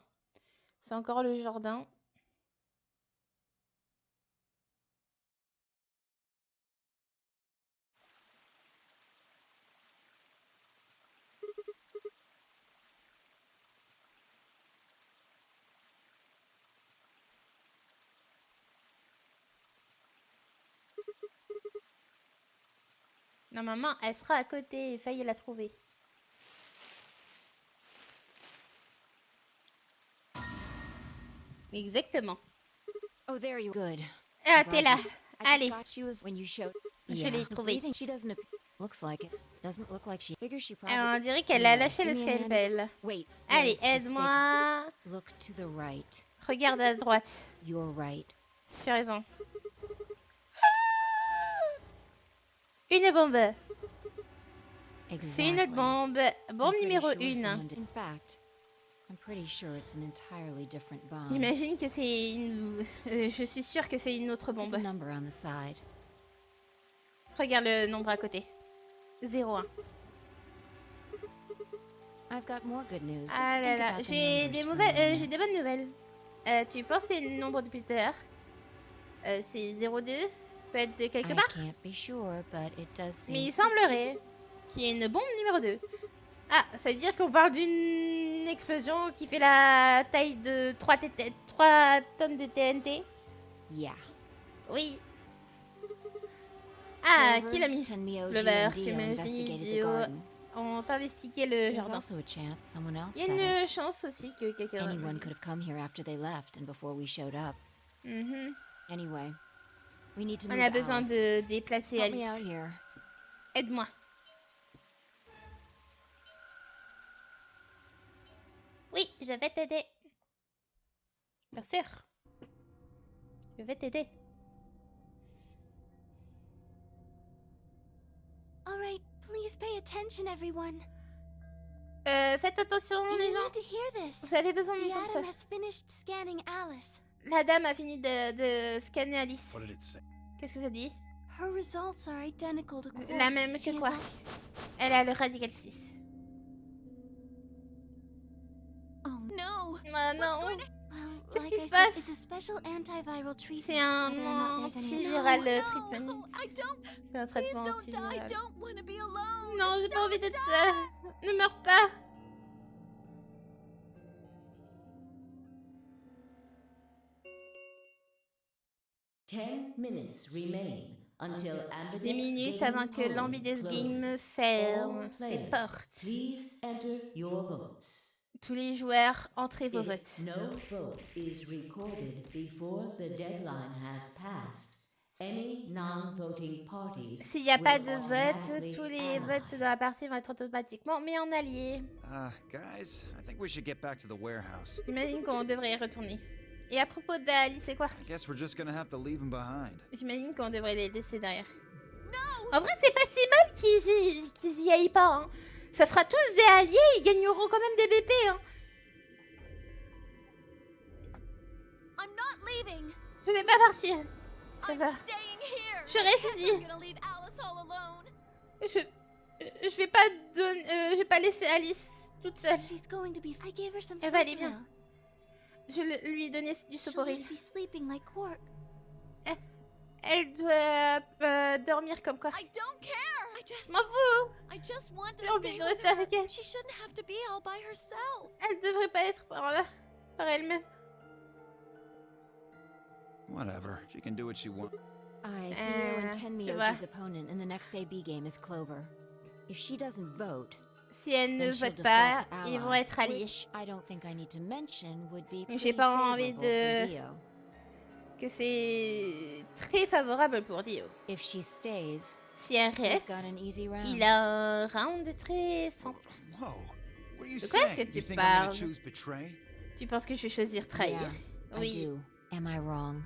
C'est encore le jardin. Normalement, elle sera à côté. Faille la trouver. Exactement. Oh, there you good. Ah, I'm t'es glad là. you- I just Allez, thought she was when you showed. je Yeah. l'ai trouvée. Breathing, she doesn't. Looks like it. Doesn't look like she. Figures she probably. Alors, on dirait qu'elle a Anyway, lâché le give me a hand. scalpel. Wait. Allez, there's the stake. aide-moi. Look to the right. Regarde à droite. You're right. Tu as raison. Une bombe. C'est une Exactly. bombe. I'm Bombe pretty numéro sure 1. someone did- In fact, I'm pretty sure it's an entirely different bomb. Imagine que c'est une... je suis sûre que c'est une autre Look at bombe. the number on the side. Regarde le nombre à côté. 0,1. I've got more good news. Just Ah là think là, about the j'ai numbers des for a mauvaises, minute. j'ai des bonnes nouvelles. Tu penses que c'est le nombre depuis tout à l'heure? C'est 0,2? Peut être de quelque I part? can't be sure, but it does seem. Mais il semblerait qu'il y ait une bombe numéro 2. Ah, ça veut dire qu'on parle d'une explosion qui fait la taille de 3 tonnes de TNT? Yeah. Oui. Ah, Clover, qui l'a mis? Tenmyo, Clover, Gio, and tu Dio me investigated the Dio. garden. On t'a investigué le There's jardin. also a chance someone else Il y a said it. une chance aussi que quelqu'un... Anyone could have come here after they left and before we showed up. Mhm. Anyway, we need to On move a besoin Alice. de déplacer Help me out Alice. here. Aide-moi. Oui, je vais t'aider. Bien sûr. Je vais t'aider. All right, please pay attention, everyone. Faites attention les You gens. need to hear this. Vous avez besoin The d'entendre ça. Atom has finished scanning Alice. La dame a fini de scanner Alice. What did it say? Qu'est-ce que ça dit? Her results are identical to Quark's. La même She que is Quark. Elle a le radical 6. Oh no. Ah non. Well, Qu'est-ce like qui I se said, passe? it's a special antiviral treatment. C'est un whether or not there's any- antiviral No, treatment. I don't. C'est un Please traitement don't die. I antiviral. don't want to be alone. Non, j'ai pas Don't envie d'être die. seule. Ne meurs pas. Ten minutes remain until Ambidex Des minutes Game avant que polling l'Ambidex Game closes. ferme All ses players, portes. please enter your votes. Tous les joueurs, entrez vos If votes. no vote is recorded before the deadline has passed, any non-voting parties S'il n'y a pas will de automatically vote, tous les ally. votes dans la partie vont être automatiquement mis en allié. Guys, I think we should get back to the warehouse. J'imagine qu'on devrait y retourner. Et à propos d'Alice, c'est quoi? I guess we're just gonna have to leave him behind. J'imagine qu'on devrait les laisser derrière. En vrai, c'est pas si mal qu'ils y aillent pas. Hein. Ça fera tous des alliés, ils gagneront quand même des BP. Hein. I'm not leaving. Je vais pas partir. Ça I'm va. staying here. Je reste I'm ici. gonna leave Alice all alone. Je vais pas je vais pas laisser Alice toute seule. She's going to be. I gave her some Elle va aller Sopra. bien. Je lui ai donné du She'll soporil. just be sleeping like Quark. Elle doit dormir comme quoi. I don't care. I just M'en fous. I just want to J'ai envie stay de with rester avec her. elle. She shouldn't have to be all by herself. Elle devrait pas être par là, par elle-même. Whatever. She can do what she wants. I see you and ça Tenmyoji's va. opponent in the next AB game is Clover. If she doesn't vote, Si elle ne then she'll vote pas, default to ils vont ally, être alliés. which I don't think I need to mention would be J'ai pretty pas envie favorable for de- Dio. Que c'est très favorable pour Dio. If she stays, Si elle he's reste, got an easy round. il a un round très simple. Whoa. What are you De quoi est-ce saying? que tu You think I'm gonna parles? choose betray? Tu penses que je vais choisir trahir? Yeah, Oui, I do. Am I wrong?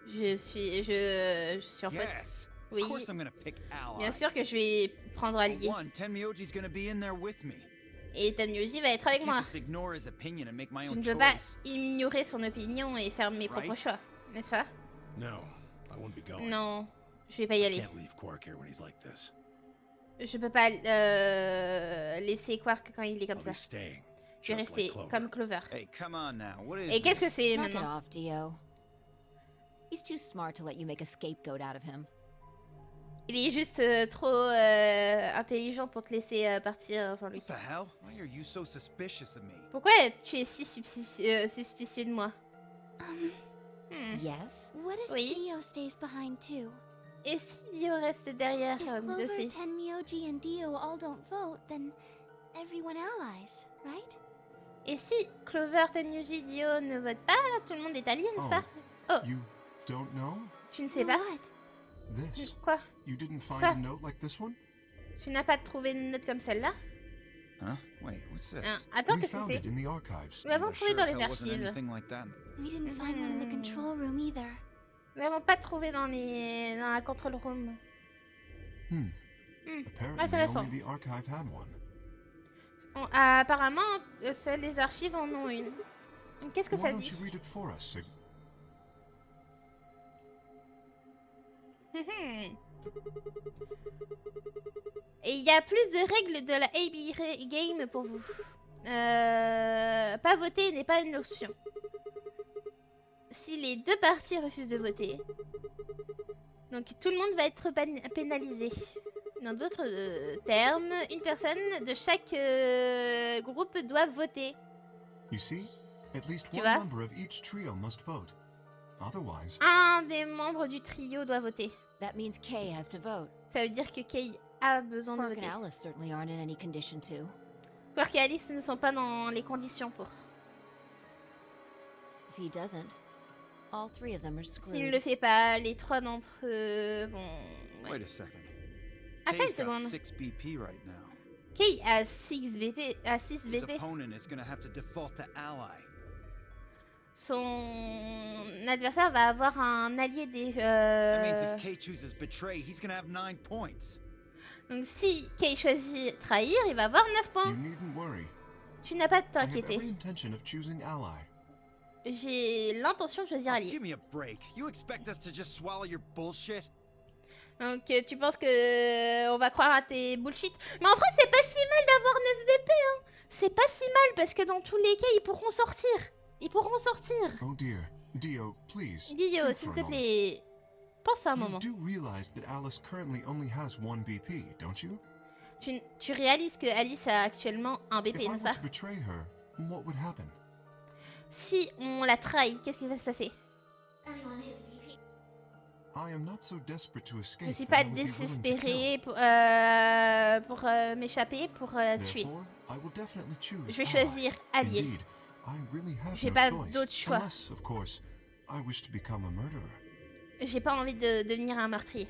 je suis en faute. Yes. Oui, Of course I'm gonna pick ally. bien sûr que je vais prendre For allié. one, Tenmyoji's gonna be in there with me. Et Tenmyoji va être I avec can't moi. just ignore his opinion and make my Je own ne peux pas choice. ignorer son opinion et faire mes propres Right? choix, n'est-ce pas? No, I won't be going. Non, je vais pas y I aller. can't leave Quark here when he's like this. Je peux pas laisser Quark quand il est comme I'll ça. be staying. Je vais just like rester Clover. comme Clover. Hey, come on now. What is Et qu'est-ce que this? c'est Knock it maintenant? off, Dio. He's too smart to let you make a scapegoat out of him. Il est juste trop intelligent pour te laisser partir sans lui. What the hell? Why are you so suspicious of me? Pourquoi tu es si suspicieux de moi? Yes? What if Oui. Dio stays behind too? Et si Dio reste derrière If Clover, aussi? Tenmyoji, and Dio all don't vote, then everyone allies, right? Et si Clover, Tenmyoji, Dio ne votent pas, tout le monde est allié, n'est-ce pas? You don't know? Tu ne sais Know pas? what? This? Quoi? You didn't find Ça. a note like this one? Tu n'as pas trouvé une note comme celle-là? Huh? Wait, what's this? Attends, We qu'est-ce que found c'est? it in the archives. Nous l'avons There trouvé sure dans as les hell wasn't archives. anything like that. We didn't find one in the control room either. Nous l'avons pas trouvé dans la control room. Apparently Intéressant. only the archive had one. Apparemment, seules les archives en ont une. Qu'est-ce que Why ça don't dit? you read it for us, Sig? Et il y a plus de règles de la AB Game pour vous. Pas voter n'est pas une option. Si les deux parties refusent de voter, donc tout le monde va être pénalisé. Dans d'autres termes, une personne de chaque groupe doit voter. You see? At least Tu one vois? member of each trio must vote. Otherwise, Un des membres du trio doit voter. That means Kay has to vote. Ça veut dire que Kay a besoin de Quark voter. and Alice certainly aren't in any condition to. Quark et Alice ne sont pas dans les conditions pour. If he doesn't, all three of them are S'il ne screwed. le fait pas, les trois d'entre eux vont... Wait a second. Attends une Kay's got seconde. 6 BP right now. Kay a 6 BP. A 6 His BP. opponent is gonna have to default to ally. Son adversaire va avoir un allié des... That means if Kay chooses betray, he's gonna have 9 points. Donc si Kay choisit trahir, il va avoir 9 points. you needn't worry. Tu n'as pas à I have t'inquiéter. every intention of choosing ally. J'ai l'intention de choisir Oh, allié. give me a break. You expect us to just swallow your bullshit? Donc tu penses que on va croire à tes bullshit. Mais en vrai, c'est pas si mal d'avoir 9 BP. Hein. C'est pas si mal parce que dans tous les cas, ils pourront sortir. Ils pourront sortir. Oh dear. Dio, please. Dio, think s'il for te a moment. plaît, pense à un You moment. do realize that Alice currently only has 1 BP, don't you? Tu réalises que Alice a actuellement un BP, If I n'est-ce were pas? to betray her, what would happen? Si on la trahit, qu'est-ce qui va se passer? Anyone is VP. I am not so desperate to escape Je suis that pas I would be willing to désespérée pour m'échapper, pour tuer. Therefore, I will definitely choose Je vais ally. choisir allié. Indeed, I really have J'ai no pas choice. d'autre choix. Unless, of course, I wish to become a murderer. J'ai pas envie de devenir un meurtrier.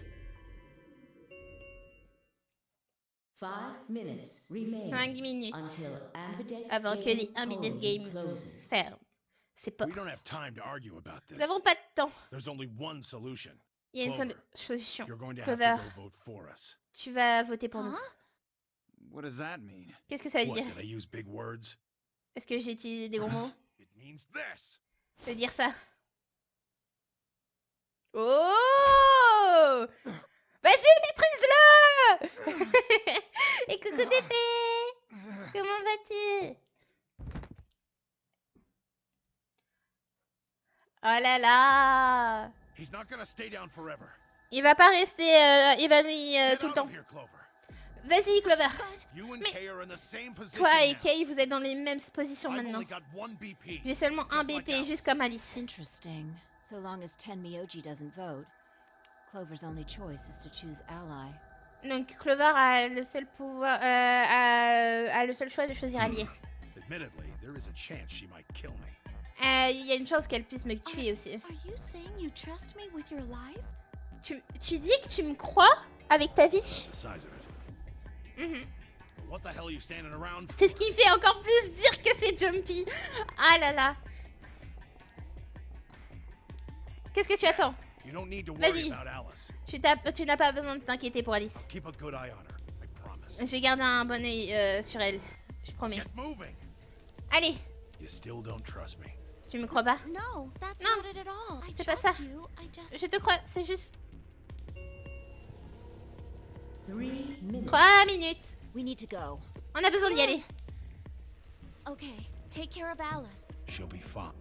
5 minutes remain 5 minutes until Ambidex avant que les Ambidex polling Game closes. ferment. C'est pas. We don't have time to argue about Nous this. n'avons pas de temps. There's only one solution. Il y a une seule Clover, solution. You're going to have Clover, to go vote for us. tu vas voter pour nous. Huh? What does that mean? Qu'est-ce que ça veut What, dire? did I use big words? Est-ce que j'ai utilisé des gros mots? It means this. Ça veut dire ça. Oh! Vas-y, maîtrise-le! Et coucou Tépé! Comment vas-tu? Oh là là! He's not gonna stay down forever. Il va pas rester évanoui Get tout le out temps. of here, Clover. Vas-y, Clover. You and Mais- Kay are in the same position Toi et now. Kay, vous êtes dans les mêmes positions I've maintenant. only got one BP. J'ai seulement un Just like BP, Alice. juste comme Alice. Interesting. So long as Tenmyoji doesn't vote, Clover's only choice is to choose ally. Donc Clover a le seul pouvoir, a le seul choix de choisir allié. Admittedly, there is a chance she might kill me. Il y a une chance qu'elle puisse me tuer aussi. Are you saying you trust me with your life? Tu dis que tu me crois avec ta vie? The size of it. Mhm. What the hell are you standing around for? C'est ce qui me fait encore plus dire que c'est Jumpy. Ah là là. Qu'est-ce que tu attends? You don't need to worry Vas-y. about Alice. Tu n'as pas besoin de t'inquiéter pour Alice. Keep a good eye on her. I promise. Je vais garder un bon œil sur elle. Je promets. Get moving. Allez, You still don't trust me. tu me crois pas? No, that's No, not it at all. I c'est pas trust ça. you. I just Je te crois, c'est juste 3 minutes. 3 minutes. We need to go. On a besoin d'y aller. Okay, take care of Alice. She'll be fine.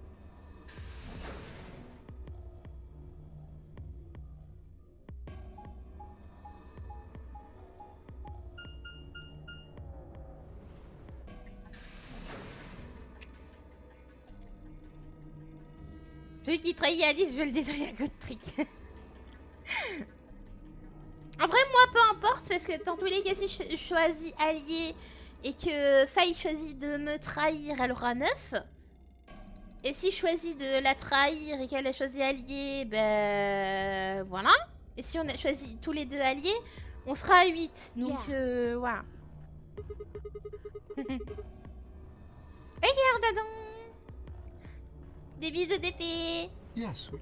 Celui qui trahit Alice, je vais le détruire à coup de trick. En vrai, moi, peu importe, parce que dans tous les cas, si je choisis allié et que Faye choisit de me trahir, elle aura 9. Et si je choisis de la trahir et qu'elle a choisi allié, ben voilà. Et si on a choisi tous les deux alliés, on sera à 8. Donc voilà. Regarde, Adam. Des bisous d'épée. Yes, we...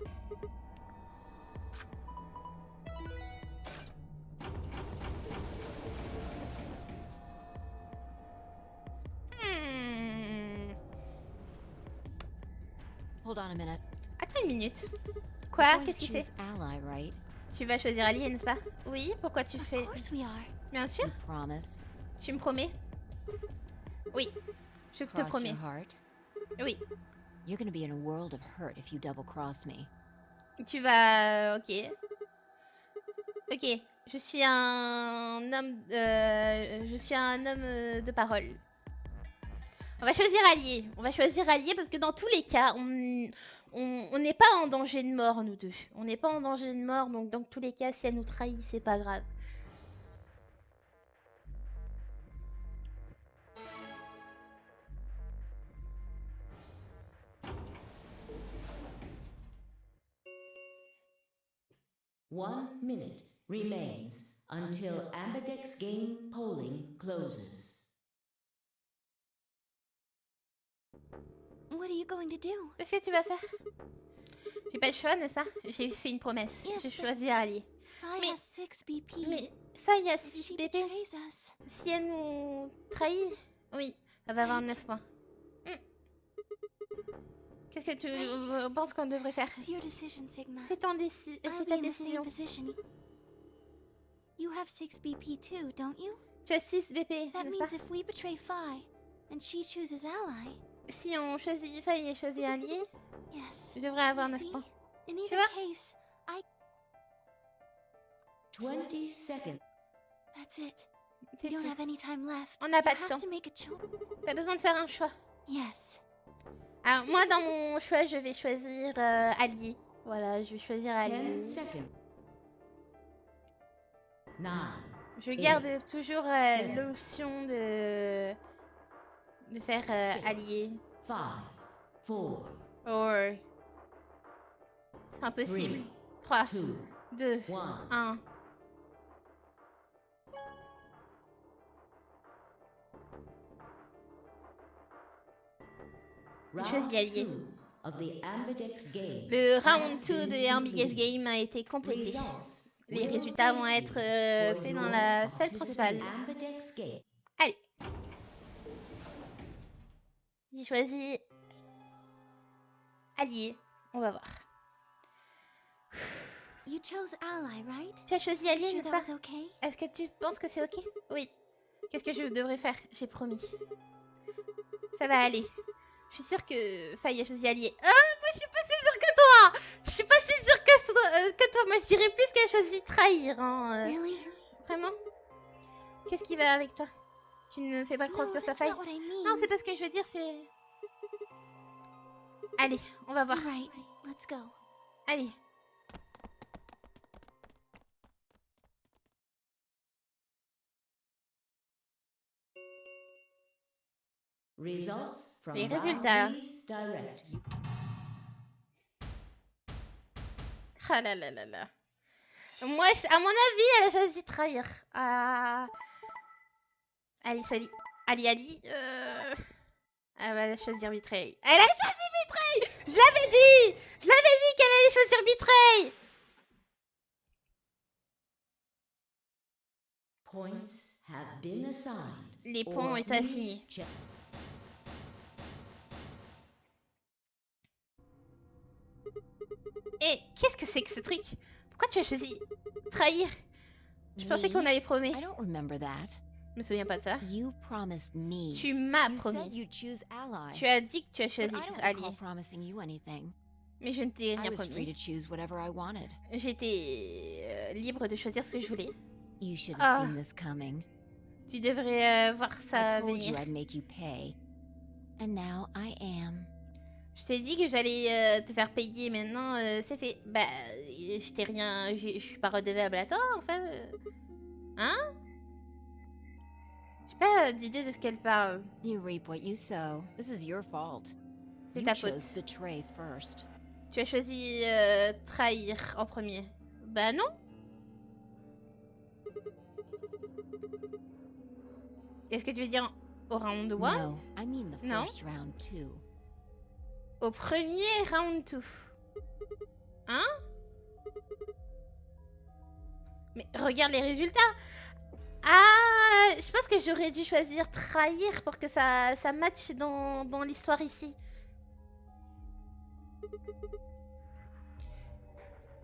Hold on a minute. Attends une minute. Quoi? We're going Qu'est-ce to que c'est? choose ally, right? Tu vas choisir allié, n'est-ce pas? Oui, pourquoi tu Of fais... course we are. Bien sûr, You promise? tu me promets? Oui, je te Cross promets. your heart? Oui, You're gonna be in a world of hurt if you double cross me. tu vas... Ok. Ok, je suis un homme... de parole. On va choisir allié. On va choisir allié parce que dans tous les cas, on n'est pas en danger de mort, nous deux. On n'est pas en danger de mort, donc dans tous les cas, si elle nous trahit, c'est pas grave. One minute remains until Ambidex game polling closes. What are you going to do? Qu'est-ce que tu vas faire? J'ai pas le choix, n'est-ce pas? J'ai fait une promesse. Yes, Je but- choisis allié. Faye Mais- has 6 BP. Mais Faye a If 6 she BP. betrays us, Si elle nous trahit, oui, elle va avoir 9 points. Qu'est-ce que tu penses qu'on devrait faire? it's your decision, Sigma. C'est I'll ta be in the same décision. position. You have 6 BP too, don't you? Tu as 6 BP, That n'est-ce pas? means if we betray Faye and she chooses ally, Si on choisit Faye et choisit allié, yes. je devrais avoir You 9 see, points. in Tu either vois? case, 20 seconds. that's it. C'est We don't tout. have any time left. On n'a pas You de have temps. to make a choice. T'as besoin de faire un choix. Yes. Alors moi, dans mon choix, je vais choisir allié. Voilà, je vais choisir 10 allié. seconds. 9, Je garde toujours l'option de faire allié. 5, 4, Or... C'est impossible. 3, 2, 1. Je choisis allié. Le round 2 de Ambigus Game a été complété. Les résultats vont être faits dans la salle principale. Allez. J'ai choisi allié. On va voir. You chose ally, right? Tu as choisi allié, Sure n'est-ce that pas? was okay? Est-ce que tu penses que c'est ok? Oui. Qu'est-ce que je devrais faire? J'ai promis. Ça va aller. Je suis sûre que Faye a choisi allié. Ah, moi je suis pas si sûre que toi! Je suis pas si sûre que toi. Moi je dirais plus qu'elle a choisi trahir. Hein. Really? Vraiment? Qu'est-ce qui va avec toi? Tu ne fais pas No, confiance à that's Faye? not what I mean. Non, c'est pas ce que je veux dire, c'est... Allez, on va voir. You're right. Let's go. Allez. Results from Les résultats. Boundaries Direct. Ah là là là là. Moi, à mon avis, elle a choisi trahir. Ah. Allez, salut. Ali, Ali. Elle va choisir Betray. Elle a choisi Betray! Je l'avais dit! Je l'avais dit qu'elle allait choisir Betray! Points have been assigned. Les points ont été assignés. Et qu'est-ce que c'est que ce truc? Pourquoi tu as choisi trahir? Je pensais qu'on avait promis. I don't remember that. Je me souviens pas de ça. You promised me. Tu m'as You promis. said you'd choose ally. Tu as dit que tu as But choisi I don't allié. recall promising you anything. Mais je ne t'ai I rien was free promis. to choose whatever I wanted. J'étais libre de choisir ce que je voulais. You should have Ah. seen this coming. Tu devrais voir I ça told venir. you I'd make you pay. And now I am. Je t'ai dit que j'allais te faire payer. Maintenant, c'est fait. Bah, je t'ai rien. Je suis pas redevable à toi, enfin. Hein? J'ai pas d'idée de ce qu'elle parle. You reap what you sow. This is your fault. C'est You ta chose faute. betray first. Tu as choisi trahir en premier. Bah non. Qu'est-ce que tu veux dire au round 1? No, I mean the Non. first round too. Au premier round 2. Hein? Mais regarde les résultats. Ah, je pense que j'aurais dû choisir trahir pour que ça matche dans l'histoire ici.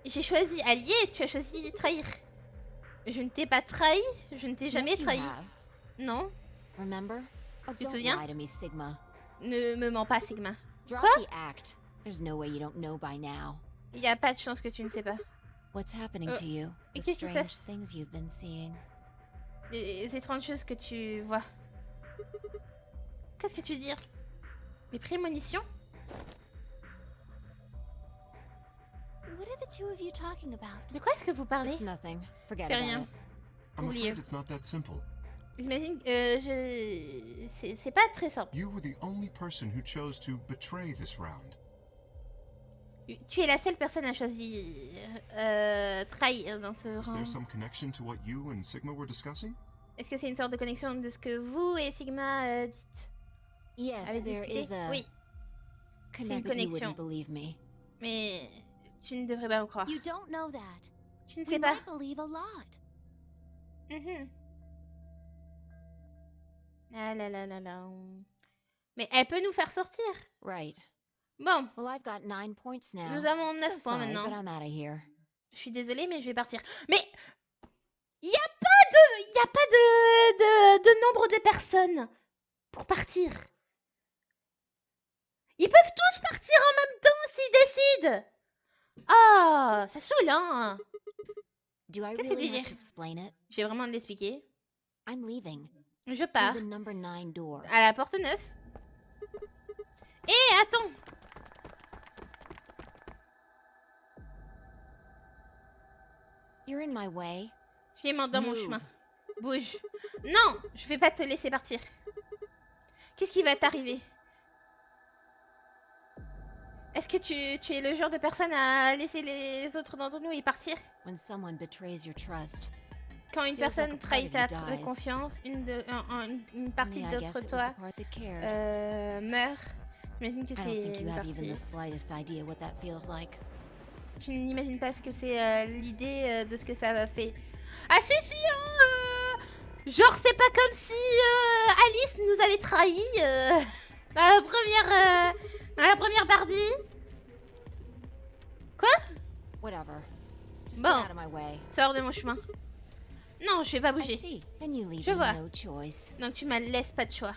J'ai choisi allié, tu as choisi trahir. Je ne t'ai pas trahi, je ne t'ai jamais Yes, you trahi. have. Non, Remember? Oh, Tu te don't souviens? lie to me, Sigma. ne me mens pas, Sigma. Drop Quoi? the act. There's no way you don't know by now. Il n'y a pas de chance que tu ne sais pas. What's happening to you? et The qu'est-ce qui se strange passe? things you've been seeing. Les étranges choses que tu vois. Qu'est-ce que tu veux dire? Les prémonitions? What are the two of you talking about? De quoi est-ce que vous parlez? It's nothing. Forget C'est about rien. it. I'm Oubliez. afraid it's not that simple. J'imagine que c'est pas très simple. You were the only person who chose to betray this round. Tu es la seule personne à choisir trahir dans ce Is there round. some connection to what you and Sigma were discussing? Est-ce que c'est une sorte de connexion de ce que vous et Sigma dites? Yes, Avez there discuté? is a Oui, connect, but you connexion. wouldn't believe me. mais tu ne devrais pas me croire. You don't know that. Tu ne We sais pas. might believe a lot. Mhm. Ah là là là là. Mais elle peut nous faire sortir. Right. Bon, Well, I've got 9 points now. nous avons 9 So points sorry, but maintenant. I'm out of here. Je suis désolée, mais je vais partir. Mais il n'y a pas de nombre de personnes pour partir. Ils peuvent tous partir en même temps s'ils décident. Ah, ça saoule, hein. Do I Qu'est-ce que really tu have dis? to explain it? Je vais vraiment l'expliquer. I'm leaving. Je Through pars the number 9 door. à la porte 9. Et attends. You're in my way. Tu es dans mon Move. chemin. Bouge. Non, je vais pas te laisser partir. Qu'est-ce qui va t'arriver? Est-ce que tu es le genre de personne à laisser les autres d'entre nous y partir? When someone betrays your trust, Quand une Feels like personne a part trahit of you ta dies. confiance, une partie I guess d'autre it was toi the part that cared. meurt. J'imagine que I don't c'est think you une have even partie. the slightest idea what that feels like. Tu n'imagines pas ce que c'est l'idée de ce que ça va faire. Ah si si hein, genre c'est pas comme si Alice nous avait trahis dans la première partie. Quoi? Whatever. Just Bon. get out of my way. Sors de mon chemin. Non, je vais pas I bouger. see. Then you leave Je me vois. no choice. Donc tu me laisses pas de choix.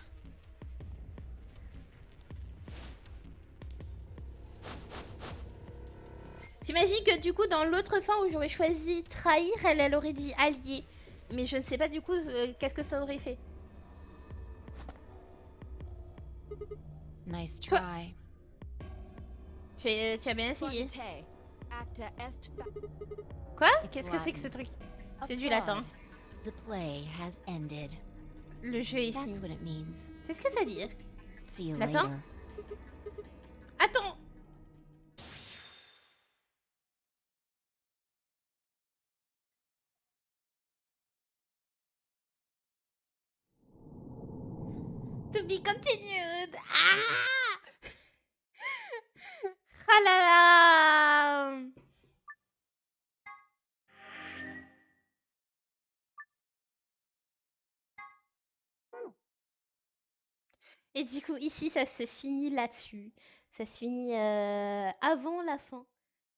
J'imagine que du coup dans l'autre fin où j'aurais choisi trahir, elle aurait dit allié. Mais je ne sais pas du coup qu'est-ce que ça aurait fait. Nice Toi- try. Tu as bien essayé. Forte, acta est Quoi? It's Qu'est-ce que c'est que ce Latin. truc? C'est du latin. The play has ended. Le jeu est That's fini. what it means. C'est ce que ça dit. See you Latin? later. Attends. To be continued. Ah! Ah là là. Et du coup, ici, ça se finit là-dessus. Ça se finit avant la fin.